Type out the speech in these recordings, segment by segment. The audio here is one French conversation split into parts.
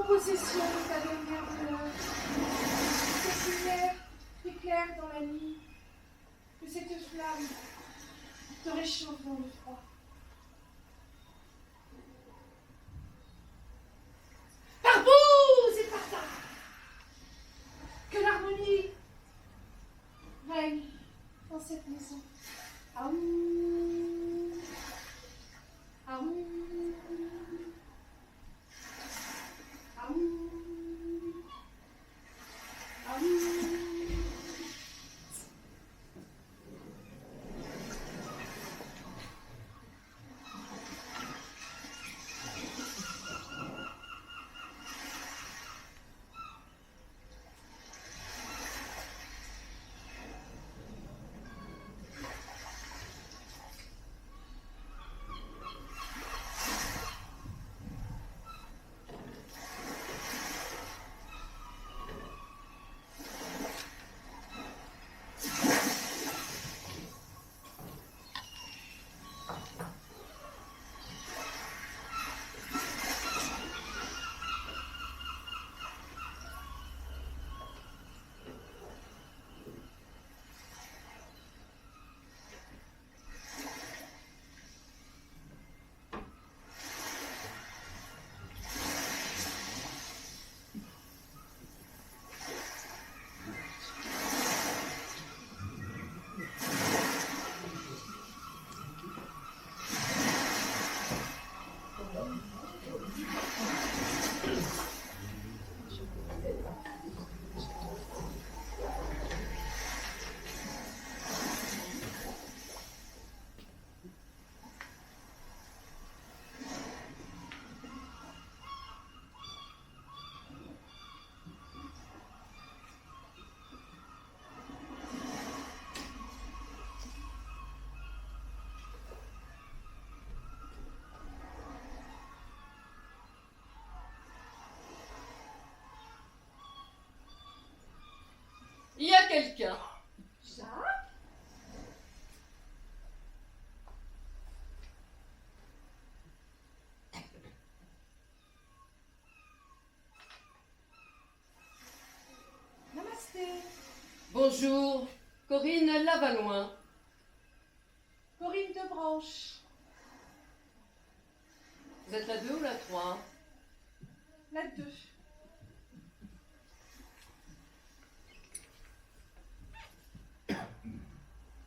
Possession de ta dernière douleur. Cette lumière t'éclaire dans la nuit, que cette flamme te réchauffe dans le froid. Par bout et par terre, que l'harmonie règne dans cette maison. Aoum, aoum. Il y a quelqu'un. Jacques? Namasté. Bonjour, Corinne Lavaloin. Corinne de Branche. Vous êtes la 2 ou la 3? La 2.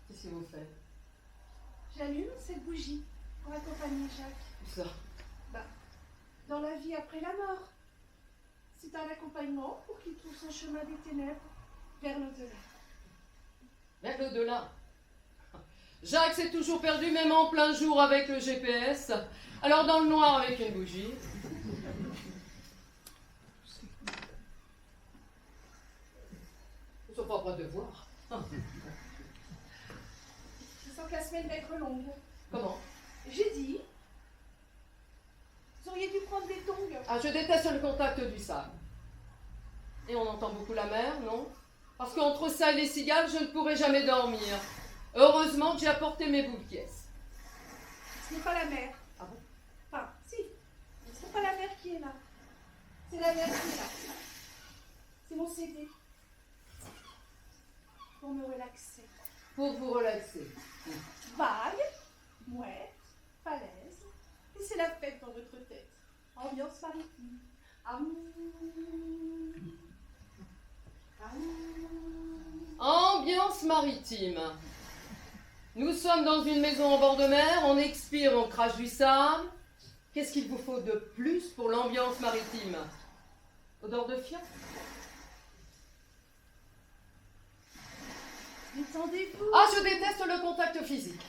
Qu'est-ce que vous faites? J'allume cette bougie pour accompagner Jacques. Où ça? Dans la vie après la mort. C'est un accompagnement pour qu'il trouve son chemin des ténèbres vers l'au-delà. Vers l'au-delà. Jacques s'est toujours perdu, même en plein jour avec le GPS. Alors dans le noir avec une bougie. Ils ne sont pas prêts de voir. Je sens que la semaine va être longue. Comment? J'ai dit, vous auriez dû prendre des tongs. Ah, je déteste le contact du sable. Et on entend beaucoup la mer, non? Parce qu'entre ça et les cigales, je ne pourrai jamais dormir. Heureusement que j'ai apporté mes boules pièces. Ce n'est pas la mer. Ah bon? Enfin, si. Ce n'est pas la mer qui est là. C'est la mer qui est là. C'est mon CD. Pour me relaxer. Pour vous relaxer. Vague, mouette, falaise. Et c'est la fête dans votre tête. Ambiance maritime. Ambiance maritime. Nous sommes dans une maison en bord de mer, on expire, on crache du sable. Qu'est-ce qu'il vous faut de plus pour l'ambiance maritime? Odeur de fion? Détendez-vous. Ah, je déteste le contact physique.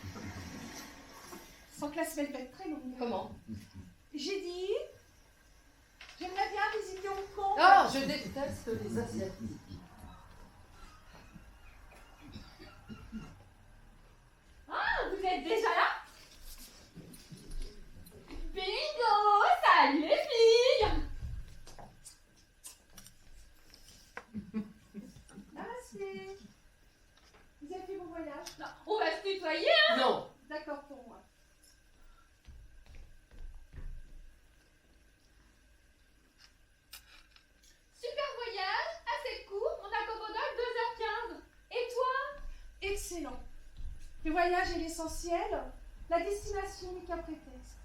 Sans que la semaine va être très longue. Comment? J'ai dit, j'aimerais bien visiter Hong Kong. Ah, je déteste les Asiatiques. Ah, vous êtes déjà là? Bingo! Salut les filles! Namasté. Vous avez fait mon voyage? Non, on va se tutoyer, hein? Non. D'accord pour moi. Super voyage, assez court, on a Commodore 2h15. Et toi? Excellent. Le voyage est l'essentiel. La destination n'est qu'un prétexte.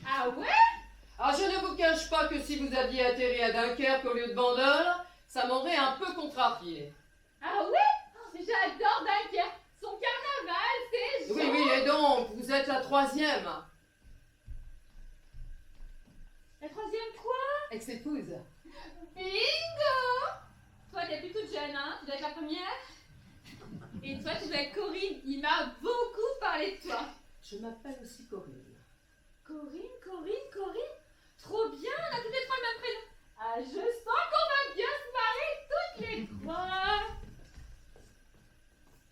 Ah ouais? Ah, je ne vous cache pas que si vous aviez atterri à Dunkerque au lieu de Bandol, ça m'aurait un peu contrarié. Ah ouais? J'adore Dunkerque. Son carnaval, c'est Oui, oui, et donc, vous êtes la troisième. La troisième quoi? Ex-épouse. Bingo! Toi, t'es plus toute jeune, hein? Tu dois être la première. Et toi, tu dois être Corinne. Il m'a beaucoup parlé de toi. Je m'appelle aussi Corinne. Corinne, Corinne, Corinne. Trop bien, on a toutes les trois le même prénom. Ah, je sens qu'on va bien se marrer toutes les trois.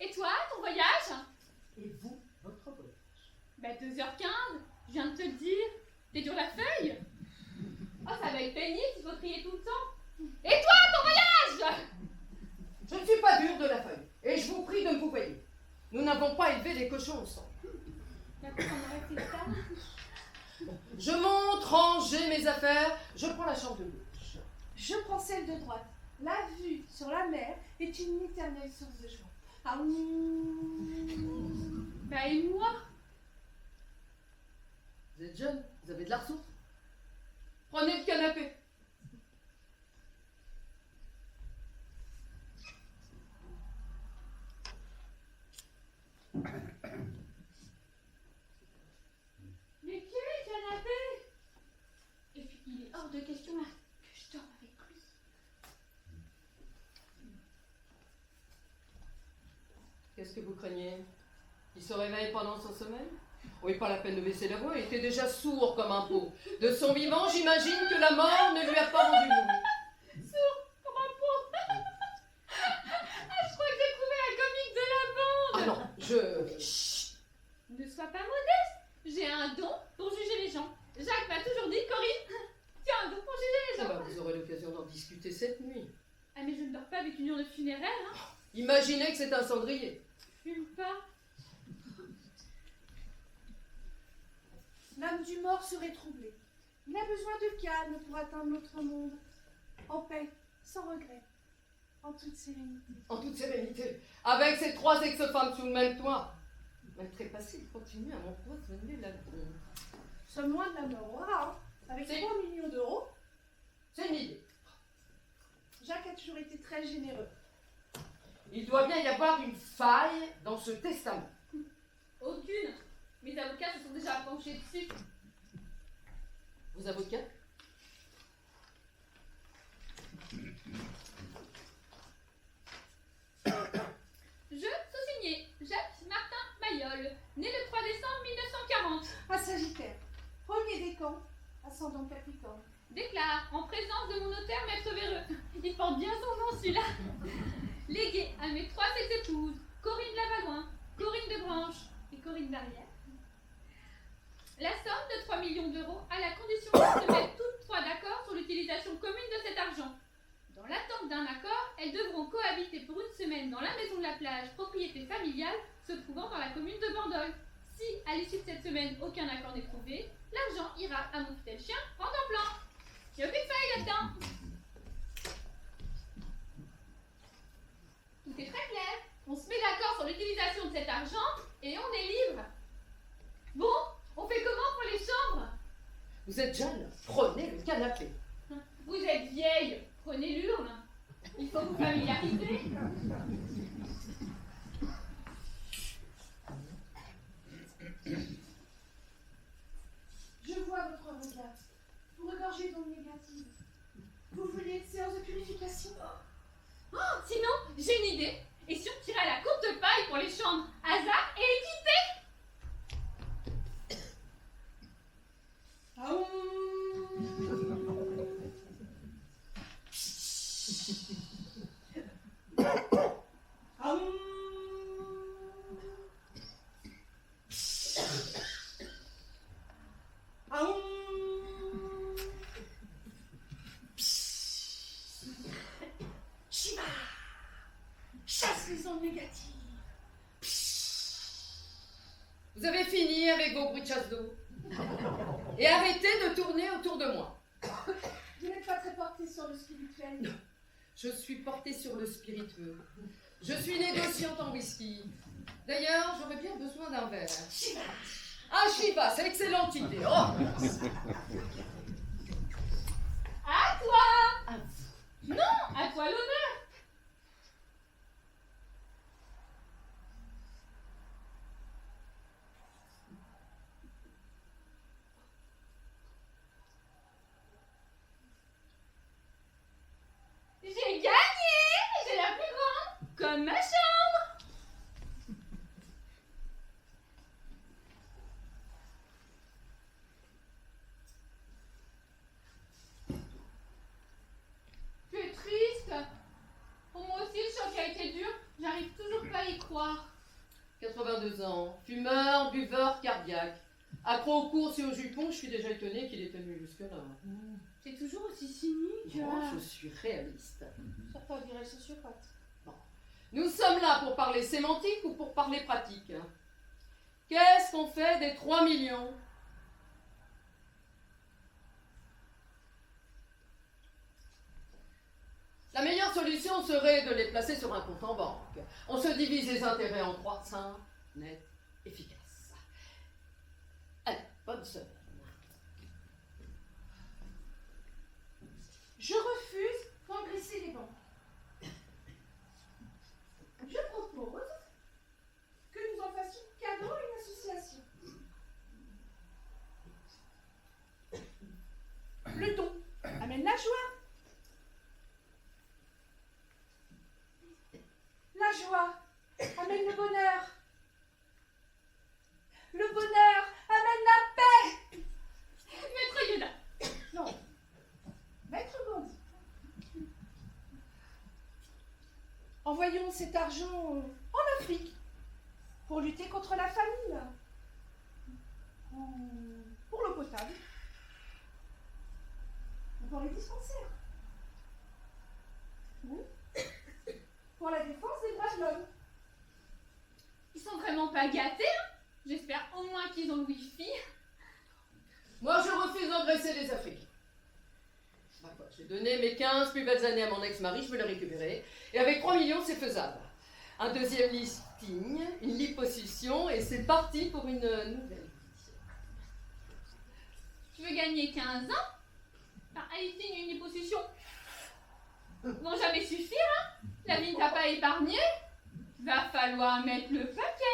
Et toi, ton voyage? Et vous, votre voyage? Bah 2h15, je viens de te le dire. T'es sur la feuille? Oh, ça va être pénible, il faut trier tout le temps. Et toi, ton voyage? Je ne suis pas dure de la feuille, et je vous prie de me vouvoyer. Nous n'avons pas élevé les cochons ensemble. D'accord, on aurait fait ça. Je monte ranger mes affaires, je prends la chambre de gauche. Je prends celle de droite. La vue sur la mer est une éternelle source de joie. Bah et moi? Vous êtes jeune, vous avez de la ressource. Prenez le canapé. Mais quel canapé? Et puis il est hors de question là que je dorme avec lui. Qu'est-ce que vous craignez? Il se réveille pendant son sommeil? Oui, pas la peine de baisser la voix, il était déjà sourd comme un pot. De son vivant, j'imagine que la mort ne lui a pas rendu muet. Sourd comme un pot. Ah, je crois que j'ai trouvé un comique de la bande. Ah non, je... Chut. Ne sois pas modeste. J'ai un don pour juger les gens. Jacques m'a toujours dit, Corinne, tu as un don pour juger les Ça gens. va, vous aurez l'occasion d'en discuter cette nuit. Ah mais je ne dors pas avec une urne funéraire, hein. Imaginez que c'est un cendrier. Fume pas. L'âme du mort serait troublée. Il a besoin de calme pour atteindre l'autre monde. En paix, sans regret, en toute sérénité. En toute sérénité, avec ces trois ex-femmes sous le même toit. Même trépassé, il continue à m'empoisonner la bombe. Nous sommes loin de la mort, hein. Avec C'est- 3 millions d'euros, C'est une idée. Jacques a toujours été très généreux. Il doit bien y avoir une faille dans ce testament. Aucune. Mes avocats se sont déjà penchés dessus. Vos avocats? Je, sous-signé, Jacques Martin Mayol, né le 3 décembre 1940, À Sagittaire, premier décan, ascendant Capricorne. déclare, en présence de mon notaire Maître Véreux, il porte bien son nom celui-là, légué à mes trois ex-épouses, Corinne Lavalloin, Corinne de Branche et Corinne Barrière, la somme de 3 millions d'euros à la condition de se mettre toutes trois d'accord sur l'utilisation commune de cet argent. Dans l'attente d'un accord, elles devront cohabiter pour une semaine dans la maison de la plage, propriété familiale, se trouvant dans la commune de Bandol. Si, à l'issue de cette semaine, aucun accord n'est trouvé, l'argent ira à mon fidèle chien en temps plein. Il n'y a aucune faille là-dedans. Tout est très clair. On se met d'accord sur l'utilisation de cet argent et on est libre. Bon, on fait comment pour les chambres? Vous êtes jeune, prenez le canapé. Vous êtes vieille, prenez l'urne. Il faut vous familiariser. Je vois votre regard. Vous regorgez d'ondes négatives. Vous voulez une séance de purification? Oh, sinon, j'ai une idée. Et si on tirait à la courte paille pour les chambres? Hasard et équité. Vous avez fini avec vos bruits de chasse d'eau. Et arrêtez de tourner autour de moi. Vous n'êtes pas très porté sur le spirituel. Je suis portée sur le spiritueux. Je suis négociante en whisky. D'ailleurs, j'aurais bien besoin d'un verre. Shiva. Ah, Shiva, c'est excellente idée. Oh, merci. À toi! À vous. Non, à toi l'honneur! J'ai gagné! J'ai la plus grande! Comme ma chambre! Tu es triste? Pour moi aussi, le choc a été dur. J'arrive toujours pas à y croire. 82 ans, fumeur, buveur, cardiaque. Accro aux courses et aux jupons, je suis déjà étonnée qu'il ait tenu jusque-là. C'est toujours aussi cynique. Moi, je suis réaliste. Certains diraient sociopathe. Nous sommes là pour parler sémantique ou pour parler pratique? Qu'est-ce qu'on fait des 3 millions? La meilleure solution serait de les placer sur un compte en banque. On se divise les intérêts en 3, simple, net, efficace. Allez, bonne semaine. Je refuse d'engraisser les banques. Je propose que nous en fassions cadeau à une association. Le don amène la joie. La joie amène le bonheur. Le bonheur amène la paix. Maître Yoda. Non. Maître Gandhi. Envoyons cet argent en Afrique pour lutter contre la famine, pour l'eau potable, ou pour les dispensaires, ou pour la défense des droits de l'homme. Ils sont vraiment pas gâtés, hein? J'espère au moins qu'ils ont le wifi. Moi, je refuse d'engraisser les Africains. D'accord, j'ai donné mes 15 plus belles années à mon ex-mari, je veux les récupérer. Et avec 3 millions, c'est faisable. Un deuxième listing, une liposuction, et c'est parti pour une nouvelle vie. Tu veux gagner 15 ans? Par un listing et une liposuction vont jamais suffire, hein? La vie ne t'a pas épargné. Va falloir mettre le paquet.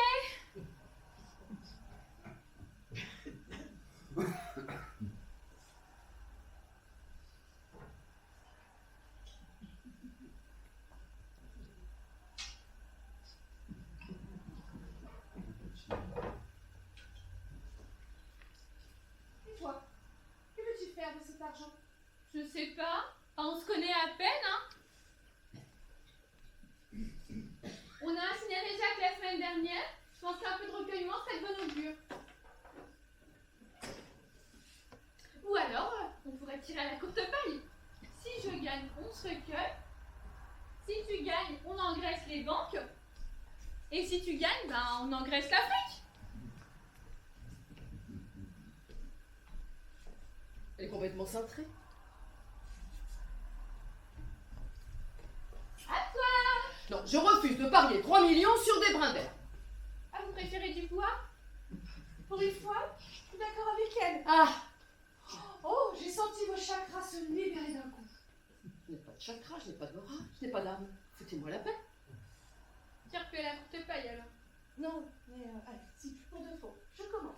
Et toi, que veux-tu faire de cet argent? Je sais pas. On se connaît à peine, hein? On a incinéré Jacques la semaine dernière. Je pense qu'un peu de recueillement serait de bon augure. Ou alors, on pourrait tirer à la courte paille. Si je gagne, on se recueille. Si tu gagnes, on engraisse les banques. Et si tu gagnes, ben, on engraisse l'Afrique. Elle est complètement cintrée. À toi! Non, je refuse de parier 3 millions sur des brins d'herbe. Ah, vous préférez du bois? Pour une fois, je suis d'accord avec elle. Ah, Oh, j'ai senti vos chakras se libérer d'un coup. je n'ai pas de chakra, je n'ai pas d'aura, je n'ai pas d'âme. Foutez-moi la paix. Tiens, refais la courte paille alors. Non, mais allez, si pour de faux, je commence.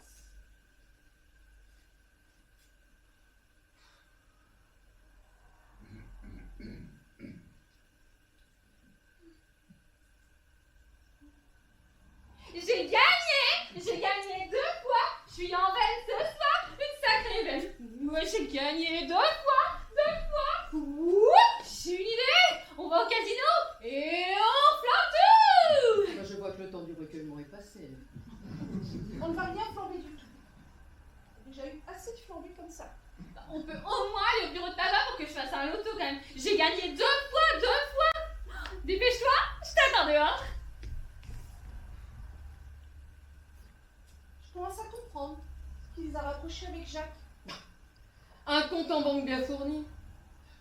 J'ai gagné! J'ai gagné 2 fois! Je suis en veine ce soir! Une sacrée veine! Moi j'ai gagné 2 fois! 2 fois! Ouh! J'ai une idée! On va au casino et on flanque tout! Moi, je vois que le temps du recueillement est passé. On ne va rien flamber du tout. J'ai déjà eu assez de flambées comme ça. On peut au moins aller au bureau de tabac pour que je fasse un loto quand même. J'ai gagné 2 fois! 2 fois! Dépêche-toi! Je t'attends dehors! commence à comprendre qui les a rapprochés avec Jacques. Un compte en banque bien fourni.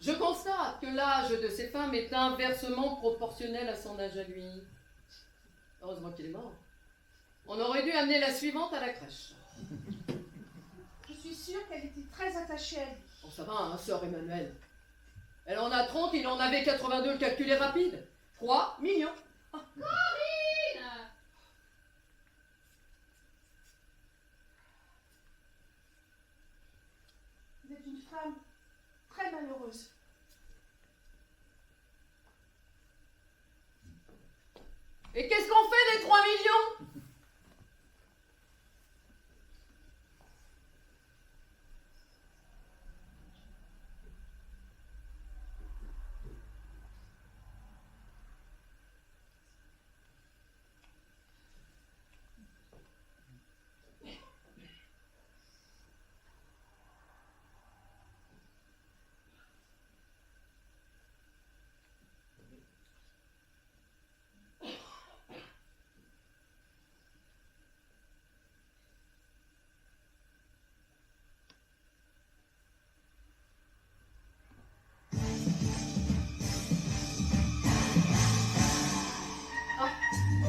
Je constate que l'âge de ces femmes est inversement proportionnel à son âge à lui. Heureusement qu'il est mort. On aurait dû amener la suivante à la crèche. Je suis sûre qu'elle était très attachée à lui. Bon, ça va, hein, sœur Emmanuelle. Elle en a 30, il en avait 82, le calcul est rapide. 3 millions. Corinne! Vous êtes une femme très malheureuse. Et qu'est-ce qu'on fait des 3 millions?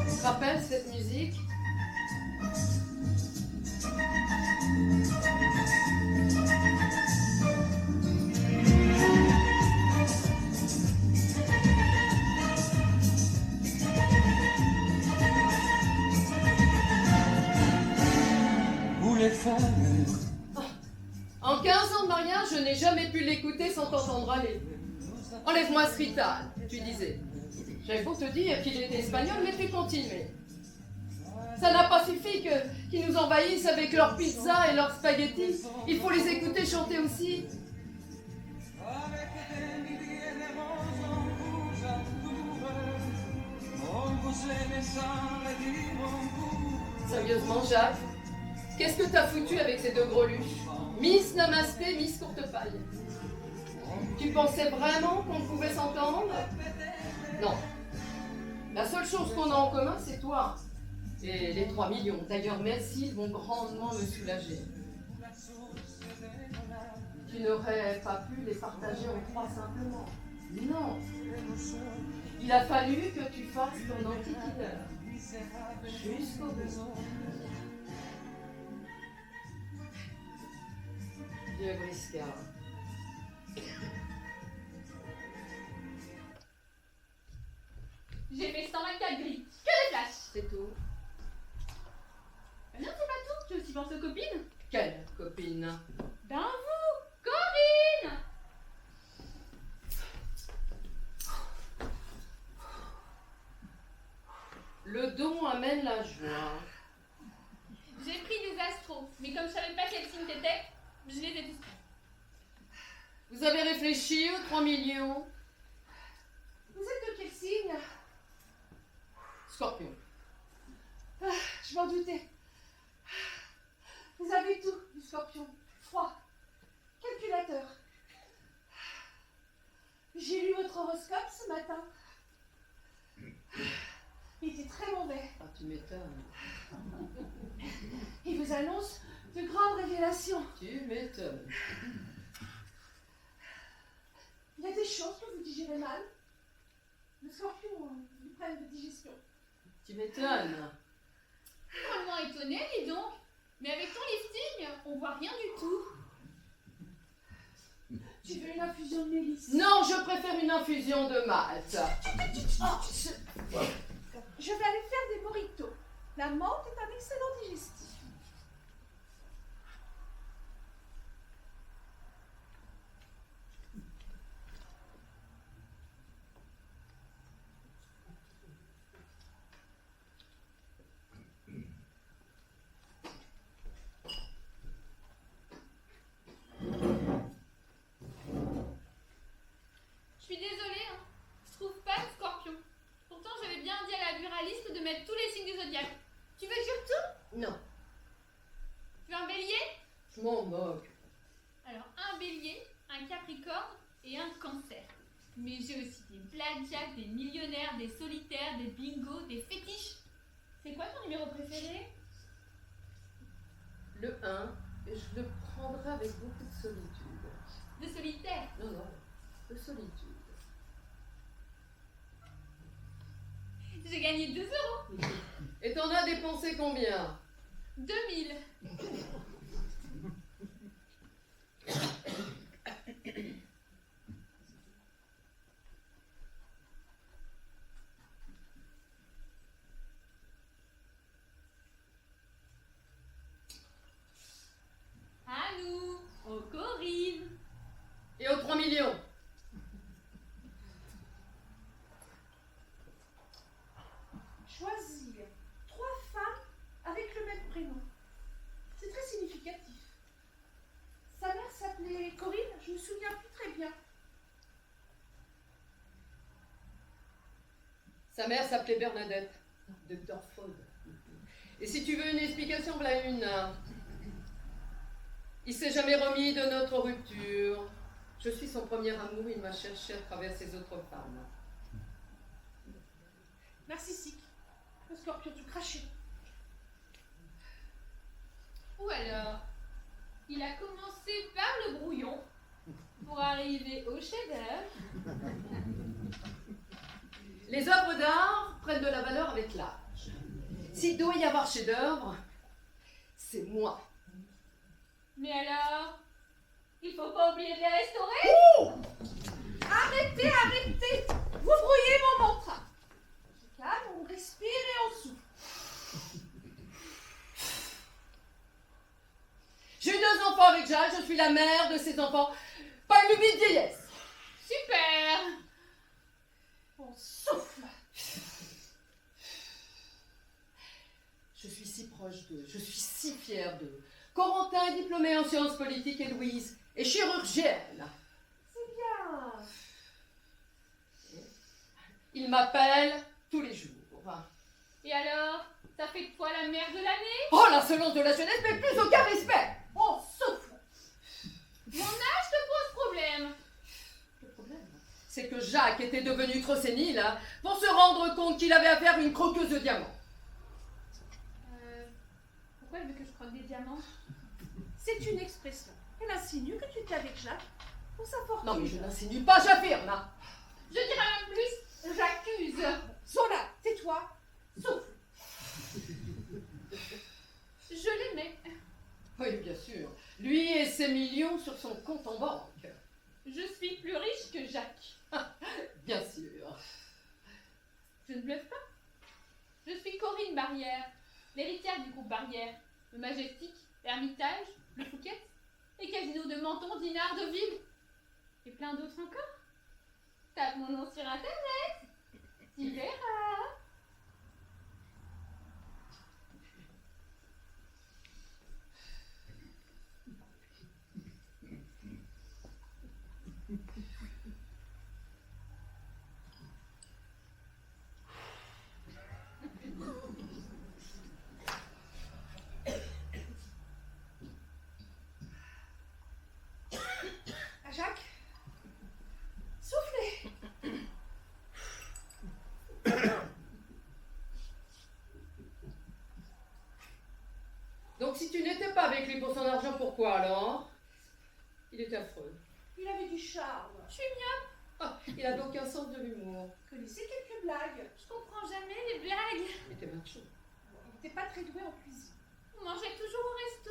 Tu te rappelles cette musique? Où les femmes En 15 ans de mariage, je n'ai jamais pu l'écouter sans t'entendre aller. Enlève-moi ce rital, tu disais. J'avais beau te dire qu'il était espagnol, mais tu continuais. Ça n'a pas suffi qu'ils nous envahissent avec leurs pizzas et leurs spaghettis. Il faut les écouter chanter aussi. avec des milliers de roses en rouge amoureux, on vous aime sans le dire en cours. Sérieusement, Jacques, qu'est-ce que t'as foutu avec ces deux greluches? Miss Namasté, Miss Courtepaille. Tu pensais vraiment qu'on pouvait s'entendre? Non. La seule chose qu'on a en commun, c'est toi. Et les 3 millions. D'ailleurs, merci, ils vont grandement me soulager. Tu n'aurais pas pu les partager en 3 simplement. Non. Il a fallu que tu fasses ton anti-killer. Jusqu'au bout. Vieux briscard. J'ai fait 124 grilles. Que des flashs! C'est tout. Non, c'est pas tout. J'ai aussi pensé aux copines. Quelle copine? Ben vous! Corinne! Le don amène la joie. J'ai pris des astros, mais comme je savais pas quel signe t'étais, je les ai tous pris. Vous avez réfléchi aux 3 millions? Vous êtes de quel signe? Scorpion. Je m'en doutais. Vous avez tout du scorpion. Froid. Calculateur. J'ai lu votre horoscope ce matin. Il était très mauvais. Ah, tu m'étonnes. Il vous annonce de grandes révélations. Tu m'étonnes. Il y a des choses que vous digérez mal. Le scorpion, il problème de digestion. Tu m'étonnes. Vraiment étonné, dis donc. Mais avec ton lifting, on voit rien du tout. Tu veux une infusion de mélisse? Non, je préfère une infusion de malt. Oh, je vais aller faire des mojitos. La menthe est un excellent digestif. Je suis désolée, hein. Je trouve pas de scorpion. Pourtant, j'avais bien dit à la buraliste de mettre tous les signes du zodiaque. Tu veux que je retourne? Non, Tu veux un bélier? je m'en moque. Alors, un bélier, un capricorne et un cancer. Mais j'ai aussi des blackjack, des millionnaires, des solitaires, des bingos, des fétiches. C'est quoi ton numéro préféré? un, et je le prendrai avec beaucoup de solitude. De solitaire. Non, non, de solitude. J'ai gagné 2 euros. Et t'en as dépensé combien? 2000. À nous, aux Corinne. Et aux 3 millions? Choisir 3 femmes avec le même prénom. C'est très significatif. Sa mère s'appelait Corinne, je me souviens plus très bien. Sa mère s'appelait Bernadette, de Dorford. Et si tu veux une explication, voilà une. Il s'est jamais remis de notre rupture. Je suis son premier amour, il m'a cherché à travers ses autres femmes. Narcissique. Le scorpion du crachet. Ou alors, il a commencé par le brouillon pour arriver au chef-d'œuvre. Les œuvres d'art prennent de la valeur avec l'âge. S'il doit y avoir chef-d'œuvre, c'est moi. Mais alors, il faut pas oublier de les restaurer. Arrêtez, arrêtez. Vous brouillez mon mantra. On calme, on respire et on souffle. J'ai eu 2 enfants avec Jacques, je suis la mère de ces enfants. Pas une lubie de vieillesse. Super. On souffle. Je suis si proche d'eux, je suis si fière d'eux. Corentin est diplômé en sciences politiques et Louise est chirurgienne. C'est bien. Il m'appelle tous les jours. Et alors, ça fait de toi la mère de l'année? Oh, l'insolence de la jeunesse, mais plus aucun respect. On souffle. Mon âge te pose problème. Le problème, c'est que Jacques était devenu trop sénile pour se rendre compte qu'il avait affaire à une croqueuse de diamants. Pourquoi elle veut que je croque des diamants? C'est une expression. Elle insinue que tu étais avec Jacques pour sa fortune. Non, mais je n'insinue pas, j'affirme. Je dirais même plus, j'accuse. Zola, tais-toi. Souffle. Je l'aimais. Oui, bien sûr. Lui et ses millions sur son compte en banque. Je suis plus riche que Jacques. Bien sûr. Je ne bluffe pas. Je suis Corinne Barrière, l'héritière du groupe Barrière, le Majestic, l'Ermitage, le Fouquet, les casinos de Menton, Dinard, Deauville, et plein d'autres encore. Tape mon nom sur Internet, tu verras. Jacques, soufflez. Donc si tu n'étais pas avec lui pour son argent, pourquoi alors? Il est affreux. Il avait du charme. Je suis mignonne, Ah, il a donc un sens de l'humour. Connaissez quelques blagues. je comprends jamais les blagues. Il était macho. Il n'était pas très doué en cuisine. On mangeait toujours au resto.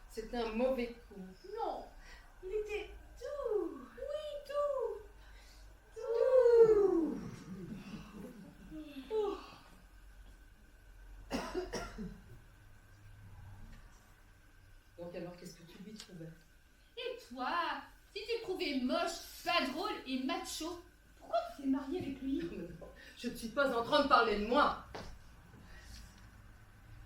C'est un mauvais coup. Non, il était doux. Oui, tout. Doux. Oh. Donc alors, qu'est-ce que tu lui trouvais? Et toi, si tu le trouvais moche, pas drôle et macho, pourquoi tu t'es mariée avec lui? Je ne suis pas en train de parler de moi.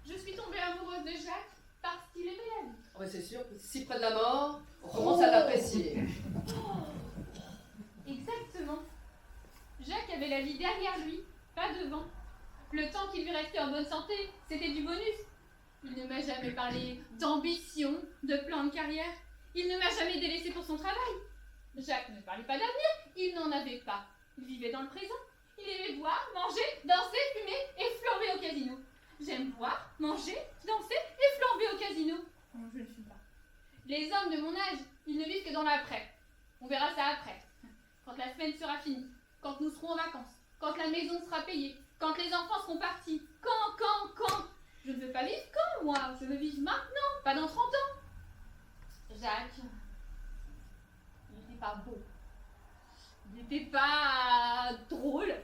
Je suis tombée amoureuse de Jacques parce qu'il aimait la vie. Oh, c'est sûr, si près de la mort, on commence à l'apprécier. Exactement. Jacques avait la vie derrière lui, pas devant. Le temps qu'il lui restait en bonne santé, c'était du bonus. Il ne m'a jamais parlé d'ambition, de plan de carrière. Il ne m'a jamais délaissé pour son travail. Jacques ne parlait pas d'avenir, il n'en avait pas. Il vivait dans le présent. Il aimait boire, manger, danser, fumer et flamber au casino. J'aime boire, manger, danser et flamber au casino. Les hommes de mon âge, ils ne vivent que dans l'après. On verra ça après. Quand la semaine sera finie, quand nous serons en vacances, quand la maison sera payée, quand les enfants seront partis. Quand? Je ne veux pas vivre quand, moi. Je veux vivre maintenant, pas dans 30 ans. Jacques, il n'était pas beau. Il n'était pas drôle.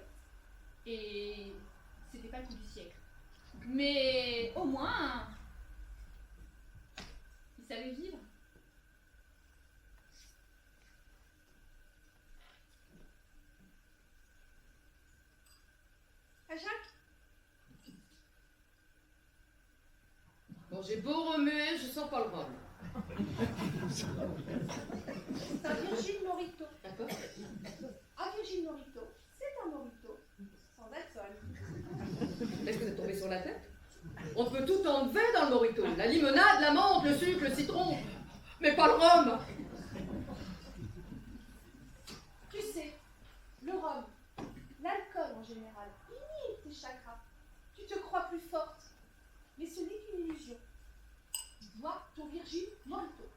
Et c'était pas le coup du siècle. Mais au moins, il savait vivre. Ah, Jacques, Bon, j'ai beau remuer, je sens pas le rhum. c'est un Virgin Morito. D'accord? Un Virgin Morito, c'est un Morito sans alcool. Est-ce que vous êtes tombé sur la tête? On peut tout enlever dans le morito. La limonade, la menthe, le sucre, le citron. Mais pas le rhum. Tu sais, le rhum, l'alcool en général, inhibe tes chakras. Tu te crois plus forte, mais ce n'est qu'une illusion. Vois ton Virgin Morito.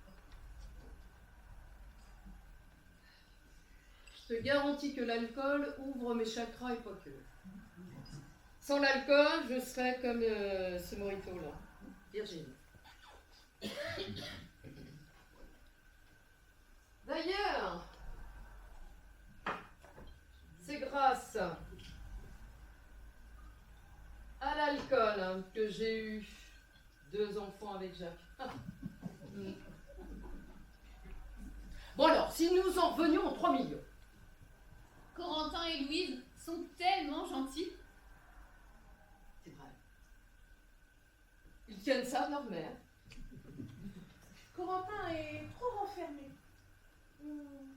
Je te garantis que l'alcool ouvre mes chakras et pas que. Sans l'alcool, je serais comme ce morito-là. Virgin. D'ailleurs, c'est grâce à l'alcool que j'ai eu 2 enfants avec Jacques. Bon alors, si nous en revenions aux 3 millions. Corentin et Louise sont tellement gentils. C'est vrai. Ils tiennent ça de leur mère. Corentin est trop renfermé.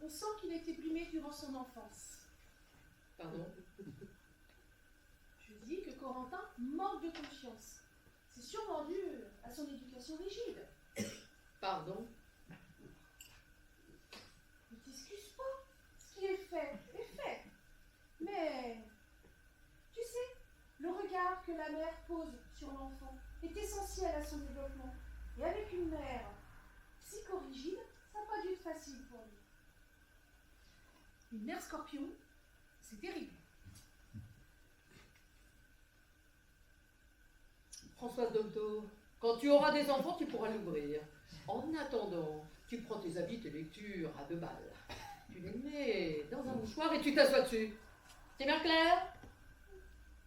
On sent qu'il a été plumé durant son enfance. Pardon. Je dis que Corentin manque de confiance. C'est sûrement dû à son éducation rigide. Pardon. Ne t'excuse pas. Ce qui est fait est fait. Mais, tu sais, le regard que la mère pose sur l'enfant est essentiel à son développement. Et avec une mère psychorigide, ça n'a pas dû être facile pour lui. Une mère scorpion, c'est terrible. Françoise Dolto, quand tu auras des enfants, tu pourras l'ouvrir. En attendant, tu prends tes habits, tes lectures à 2 balles. Tu les mets dans un mouchoir et tu t'assois dessus. C'est bien clair?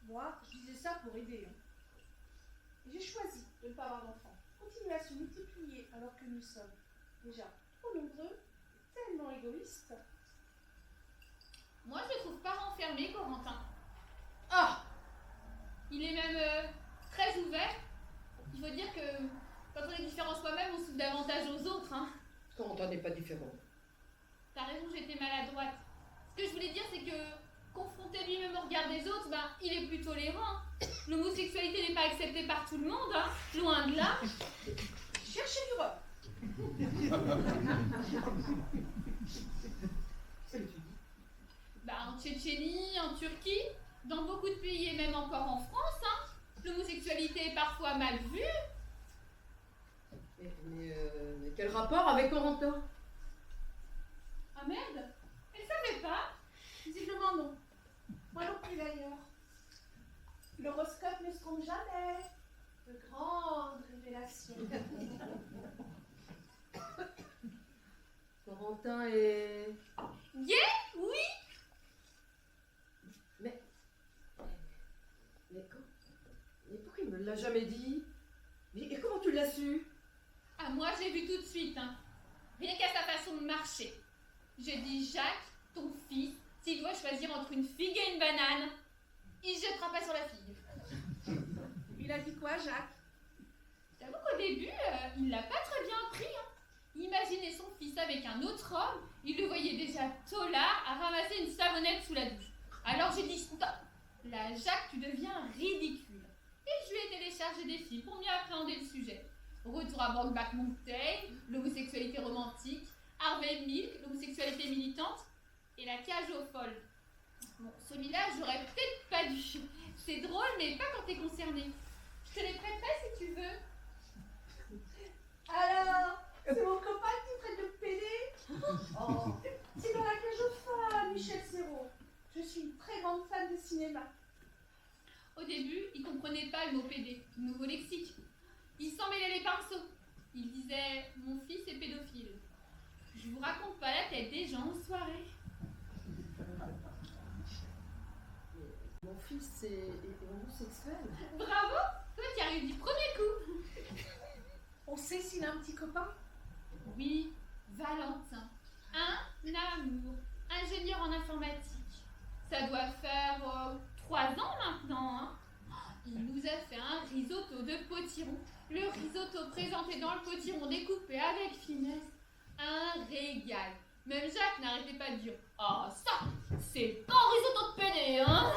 Moi, je disais ça pour aider. Et j'ai choisi de ne pas avoir d'enfants. Continuer à se multiplier alors que nous sommes déjà trop nombreux, tellement égoïstes. Moi, je le trouve pas renfermé, Corentin. Ah! Il est même très ouvert. Il faut dire que quand on est différent soi-même, on s'ouvre davantage aux autres. Hein. Corentin n'est pas différent. T'as raison, j'étais maladroite. Ce que je voulais dire, c'est que confronté lui-même au regard des autres, ben, il est plus tolérant. L'homosexualité n'est pas acceptée par tout le monde, hein. Loin de là. Cherchez du rhum. Ben, en Tchétchénie, en Turquie, dans beaucoup de pays et même encore en France, hein, l'homosexualité est parfois mal vue. Mais quel rapport avec Corentin? Ah merde, elle savait pas. Visiblement non. Moi non plus d'ailleurs. L'horoscope ne se trompe jamais. De grandes révélations. Corentin est... Gay? Oui. Mais pourquoi il me l'a jamais dit? Et comment tu l'as su? Ah, moi j'ai vu tout de suite, hein. Rien qu'à sa façon de marcher. J'ai dit, Jacques, ton fils, s'il doit choisir entre une figue et une banane, il ne jettera pas sur la figue. Il a dit quoi, Jacques? J'avoue qu'au début, il l'a pas très bien pris, hein. Imaginez son fils avec un autre homme, il le voyait déjà tolard à ramasser une savonnette sous la douche. Alors j'ai dit, stop, là, Jacques, tu deviens ridicule. Et je lui ai téléchargé des films pour mieux appréhender le sujet. Retour à Brokeback Mountain, l'homosexualité romantique, Harvey Milk, l'homosexualité militante, et la cage aux folles. Bon, celui-là, j'aurais peut-être pas dû. C'est drôle, mais pas quand t'es concerné. Je te les prêterai si tu veux. Alors, c'est mon copain disait « Mon fils est pédophile ». Je vous raconte pas la tête des gens en soirée. Mon fils est homosexuel. Bravo, toi tu arrives du premier coup. On sait s'il a un petit copain? Oui, Valentin, un amour, ingénieur en informatique. Ça doit faire 3 ans maintenant. Hein. Il nous a fait un risotto de potiron. Le risotto présenté dans le potiron découpé avec finesse. Un régal. Même Jacques n'arrêtait pas de dire « Ah, ça, c'est pas un risotto de penne, hein !»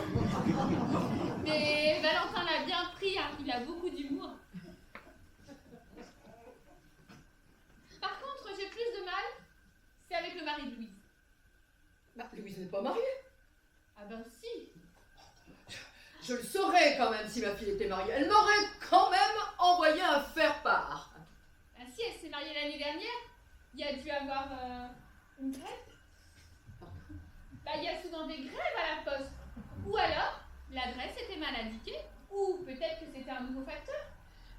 Mais Valentin l'a bien pris, hein. Il a beaucoup d'humour. Par contre, j'ai plus de mal, c'est avec le mari de Louise. Bah, Louise n'est pas mariée. Ah ben si. Je le saurais quand même si ma fille était mariée. Elle m'aurait quand même envoyé un faire-part. Ah si, elle s'est mariée l'année dernière. Il y a dû avoir une grève. Bah, il y a souvent des grèves à la poste. Ou alors, l'adresse était mal indiquée. Ou peut-être que c'était un nouveau facteur.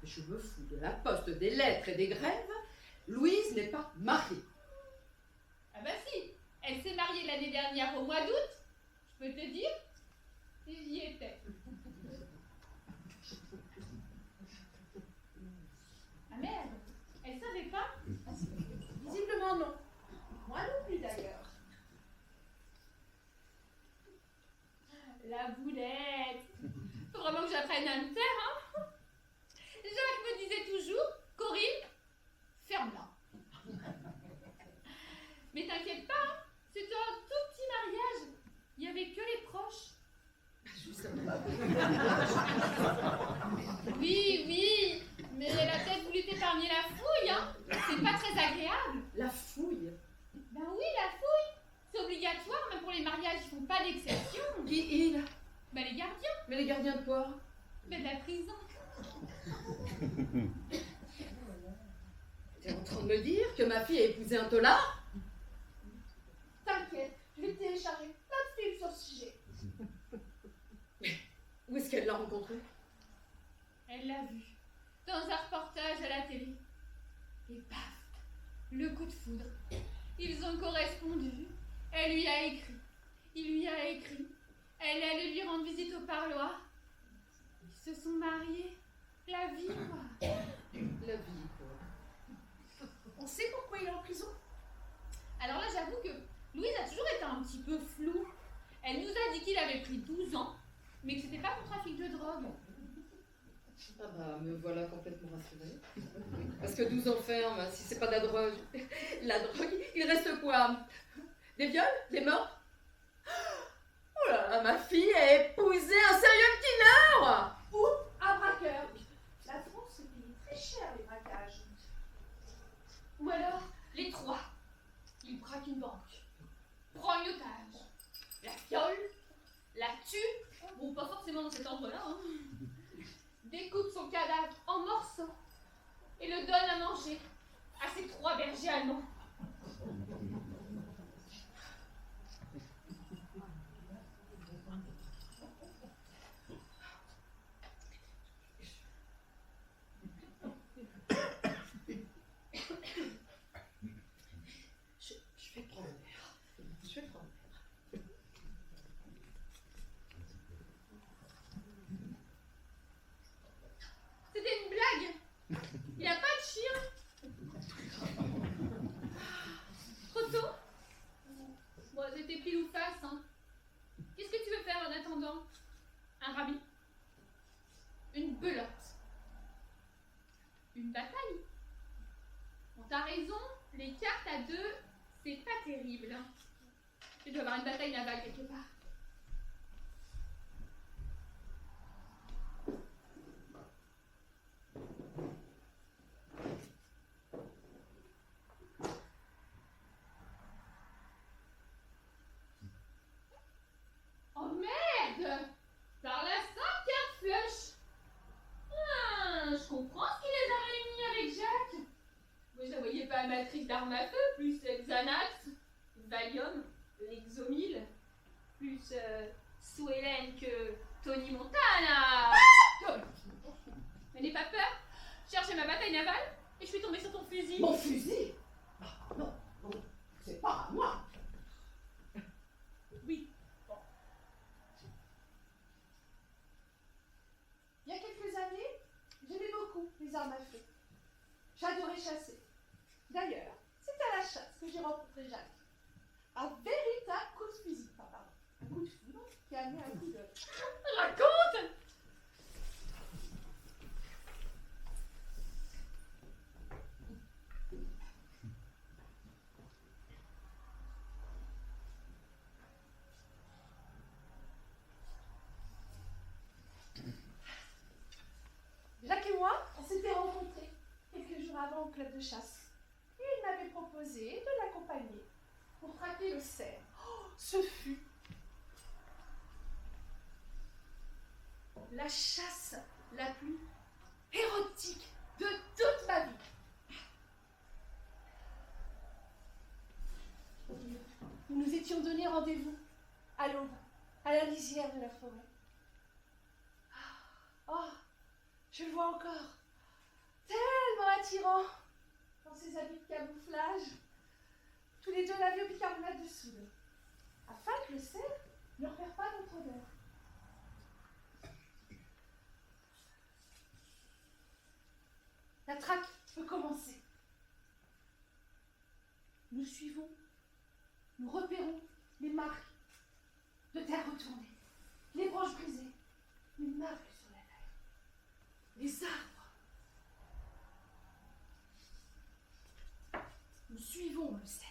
Je me fous de la poste, des lettres et des grèves. Louise n'est pas mariée. Ah bah si, elle s'est mariée l'année dernière au mois d'août. Je peux te dire, j'y étais. Ah merde, elle savait pas? Visiblement non. Moi non plus d'ailleurs. La boulette. Faut vraiment que j'apprenne à me taire, hein. Jacques me disait toujours, Corinne, ferme-la. Mais t'inquiète pas, hein, c'était un tout petit mariage. Il n'y avait que les proches. Oui, oui, mais la tête voulait épargner la fouille, hein. C'est pas très agréable. La fouille. Ben oui, la fouille. C'est obligatoire, même pour les mariages, ils font pas d'exception. Il. Ben les gardiens, Mais les gardiens de quoi? ben de la prison. T'es en train de me dire que ma fille a épousé un tolard? T'inquiète, je vais télécharger plein de films sur ce sujet. Où est-ce qu'elle l'a rencontré? Elle l'a vu, dans un reportage à la télé. Et paf, le coup de foudre. Ils ont correspondu. Elle lui a écrit. Il lui a écrit. Elle allait lui rendre visite au parloir. Ils se sont mariés. La vie, quoi. La vie, quoi. On sait pourquoi il est en prison? Alors là, j'avoue que Louise a toujours été un petit peu floue. Elle nous a dit qu'il avait pris 12 ans, mais que c'était pas pour trafic de drogue. Ah bah, me voilà complètement rassurée. Parce que 12 ans ferme, si c'est pas de la drogue, il reste quoi? Des viols? Des morts? Oh là là, ma fille a épousé un serial killer! Ou un braqueur. La France se paye très cher les braquages. Ou alors, les 3. Il braque une banque, prend une otage, la viole, la tue, bon pas forcément dans cet ordre-là, hein. Découpe son cadavre en morceaux et le donne à manger à ses 3 bergers allemands. Je vais prendre l'air. Je vais prendre l'air. C'était une blague. Il a pas de chien. Trop tôt? Bon, c'était pile ou face, hein. Qu'est-ce que tu veux faire en attendant? Un rabis? Une belote? Une bataille? Bon, t'as raison, les cartes à 2, c'est pas terrible. Tu dois avoir une bataille navale quelque part. Oh merde! Par la 5e flush! Ah, je comprends ce qui les a réunis avec Jacques. Moi, je la voyais pas amatrice d'armes à feu, plus Xanax, Valium, Lexomil, plus Sue Ellen que Tony Montana. Mais n'aie pas peur, cherchez ma bataille navale Et je suis tombée sur ton fusil. Mon fusil? Ah, non, non, c'est pas à moi. Oui. Il y a quelques années, j'aimais beaucoup les armes à feu. J'adorais chasser. D'ailleurs, c'est à la chasse que j'ai rencontré Jacques. Un véritable coup de fusil, enfin, pardon, un coup de foudre qui a amené un coup de... Raconte! Jacques et moi, on s'était rencontrés quelques jours avant au club de chasse. Et il m'avait proposé de l'accompagner pour traquer le cerf. Oh, ce fut la chasse la plus érotique de toute ma vie. Nous nous étions donné rendez-vous à l'aube, à la lisière de la forêt. Oh, je le vois encore, tellement attirant, dans ses habits de camouflage. Tous les deux l'avions au bicarbonate de soude, afin que le cerf ne repère pas notre odeur. La traque peut commencer. Nous suivons, nous repérons les marques de terre retournée, les branches brisées, une marque sur la terre, les arbres. Nous suivons le cerf.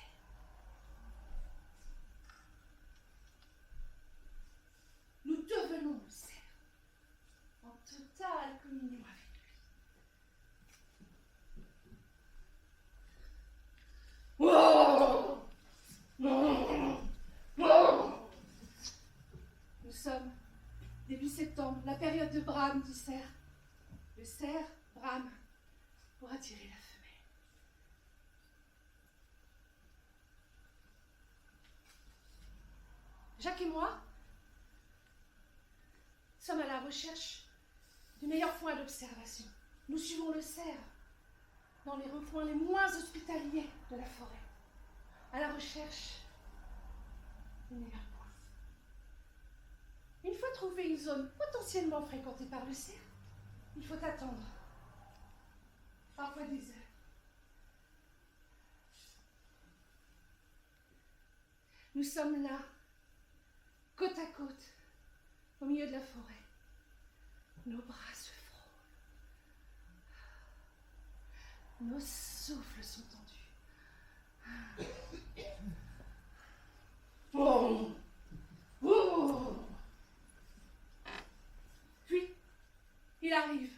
Nous devenons le cerf, en totale communion avec lui. Nous sommes début septembre, la période de brame du cerf. Le cerf brame pour attirer la femelle. Jacques et moi sommes à la recherche du meilleur point d'observation. Nous suivons le cerf dans les recoins les moins hospitaliers de la forêt, à la recherche du meilleur point. Une fois trouvé une zone potentiellement fréquentée par le cerf, il faut attendre, parfois des heures. Nous sommes là, côte à côte, au milieu de la forêt. Nos bras se frôlent. Nos souffles sont tendus. Oh. Oh. Puis, il arrive.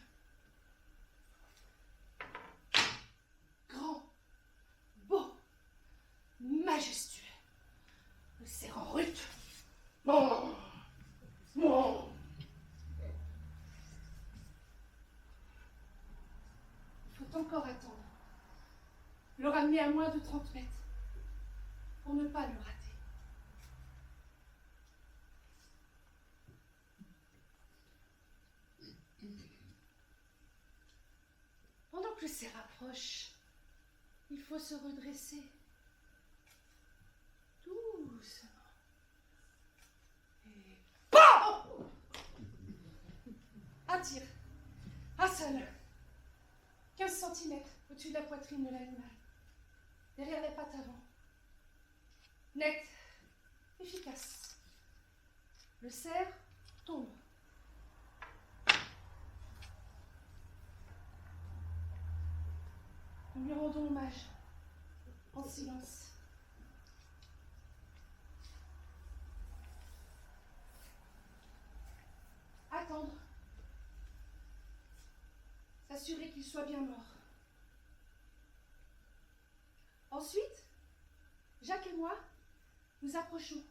Grand, beau, majestueux. Le cerf en rut. Oh. Oh. Il faut encore attendre. Le ramener à moins de 30 mètres pour ne pas le rater. Pendant que le cerf approche, il faut se redresser doucement. Et PAM! Un tir, un seul, 15 cm au-dessus de la poitrine de l'animal, derrière les pattes avant. Net, efficace. Le cerf tombe. Nous lui rendons hommage, en silence. Attendre. S'assurer qu'il soit bien mort. Ensuite, Jacques et moi, nous approchons.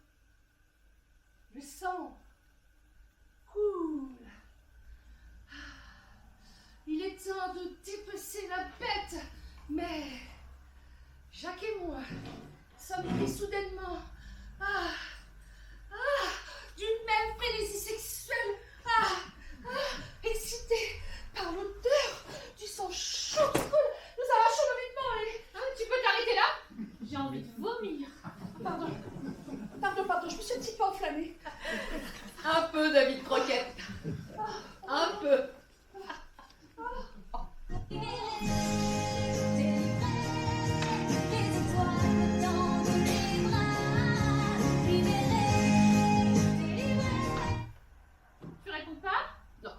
Le sang coule. Il est temps de dépecer la bête, mais Jacques et moi sommes pris soudainement d'une même frénésie sexuelle, excités par l'odeur du sang chaud qui coule. Nous peu, David Croquette. Un peu. Tu réponds pas? Non.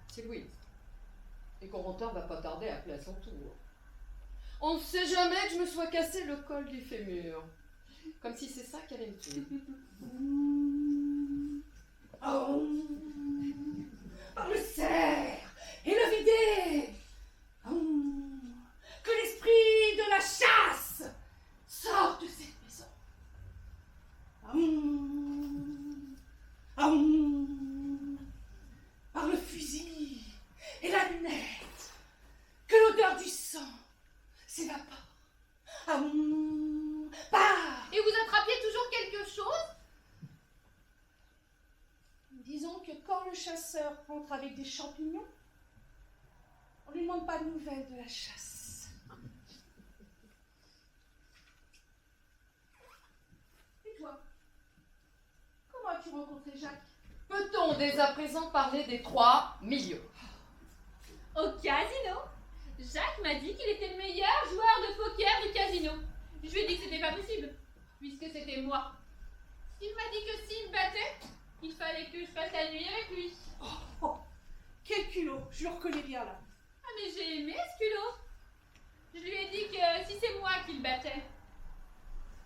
C'est Louise. Et Corentin va pas tarder à appeler à son tour. On ne sait jamais que je me sois cassé le col du fémur. Comme si c'est ça qu'elle allait me tuer. Par le cerf et le vider. Que l'esprit de la chasse sorte de cette maison. Par le fusil et la lunette, que l'odeur du sang s'évapore. Bah, Et vous attrapiez toujours quelque chose? disons que quand le chasseur rentre avec des champignons, on ne lui demande pas de nouvelles de la chasse. Et toi, comment as-tu rencontré Jacques? Peut-on dès à présent parler des 3 millions? Au casino. Jacques m'a dit qu'il était le meilleur joueur de poker du casino. Je lui ai dit que c'était pas possible, puisque c'était moi. Il m'a dit que s'il me battait, il fallait que je passe la nuit avec lui. Oh, quel culot, je le reconnais bien là. Ah mais j'ai aimé ce culot. Je lui ai dit que si c'est moi qui le battais,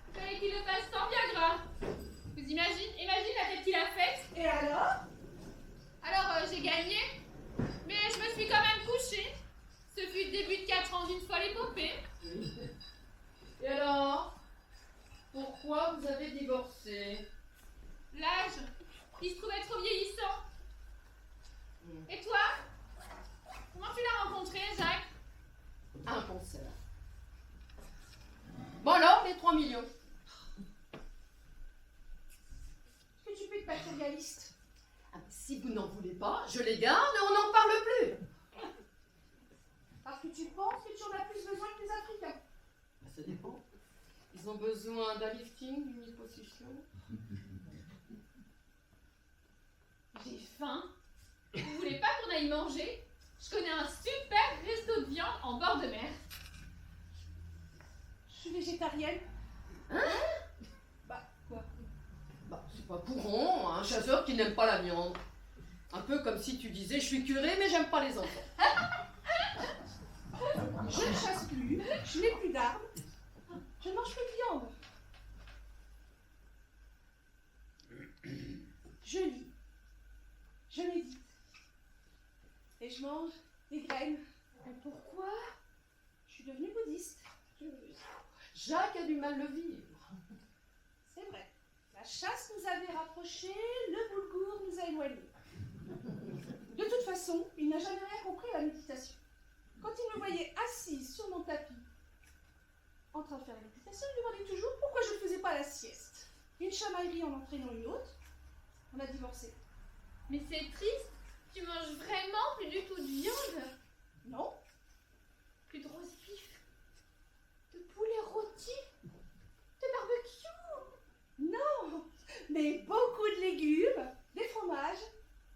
il fallait qu'il le fasse sans Viagra. Vous imaginez la tête qu'il a faite. Et alors? Alors j'ai gagné, mais je me suis quand même couchée. Ce fut le début de 4 ans d'une folle épopée. Et alors? Pourquoi vous avez divorcé? L'âge, il se trouvait trop vieillissant. Et toi? Comment tu l'as rencontré, Jacques? Un concert. Bon alors, les 3 millions. Est-ce que tu peux être matérialiste? Ah, mais si vous n'en voulez pas, je les garde et on n'en parle plus. Parce que tu penses que tu en as plus besoin que les Africains. Bah, ça dépend. Ils ont besoin d'un lifting, d'une liposuction. J'ai faim. Vous voulez pas qu'on aille manger? Je connais un super resto de viande en bord de mer. Je suis végétarienne. Hein? Bah, quoi? Bah, c'est pas courant, un chasseur qui n'aime pas la viande. Un peu comme si tu disais, je suis curé, mais j'aime pas les enfants. Je ne chasse plus, je n'ai plus d'armes, je ne mange plus de viande. Je lis, je médite, et je mange des graines. Mais pourquoi? Je suis devenue bouddhiste. Jacques a du mal le vivre. C'est vrai, la chasse nous avait rapprochés, le boulgour nous a éloignés. De toute façon, il n'a jamais rien compris à la méditation. Quand il me voyait assise sur mon tapis, en train de faire la méditation, il me demandait toujours pourquoi je ne faisais pas la sieste. Une chamaillerie en entraînant une autre, on a divorcé. Mais c'est triste. Tu manges vraiment plus du tout de viande? Non, Plus de roast beef? De poulet rôti? De barbecue? non, mais beaucoup de légumes, des fromages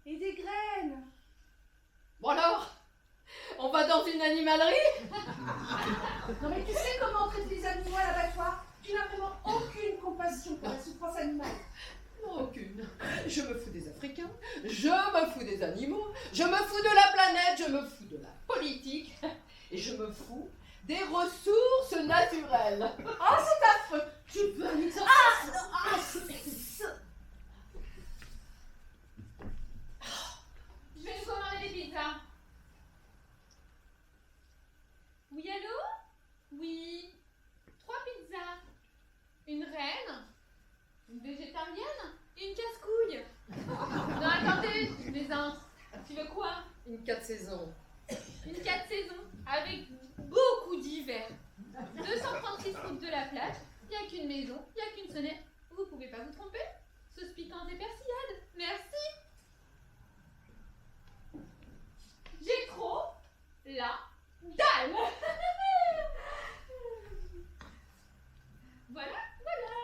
et des graines. Bon alors, on va dans une animalerie? Non mais tu sais comment on traite les animaux à l'abattoir? Tu n'as vraiment aucune compassion pour la souffrance animale. Non, aucune. Je me fous des Africains, je me fous des animaux, je me fous de la planète, je me fous de la politique, et je me fous des ressources naturelles. Oh, c'est ta faute. Tu veux un exercice? Je vais nous commander des pizzas. Oui, allô? Oui. 3 pizzas. Une reine, une végétarienne et une casse-couille. Non, attendez, je plaisante. Tu veux quoi? Une 4 saisons. Une 4 saisons avec beaucoup d'hiver. 236 routes de la plage, il n'y a qu'une maison, il n'y a qu'une sonnette. Vous pouvez pas vous tromper. Sauce piquante et persillade. Merci. J'ai trop la dalle. Voilà, voilà.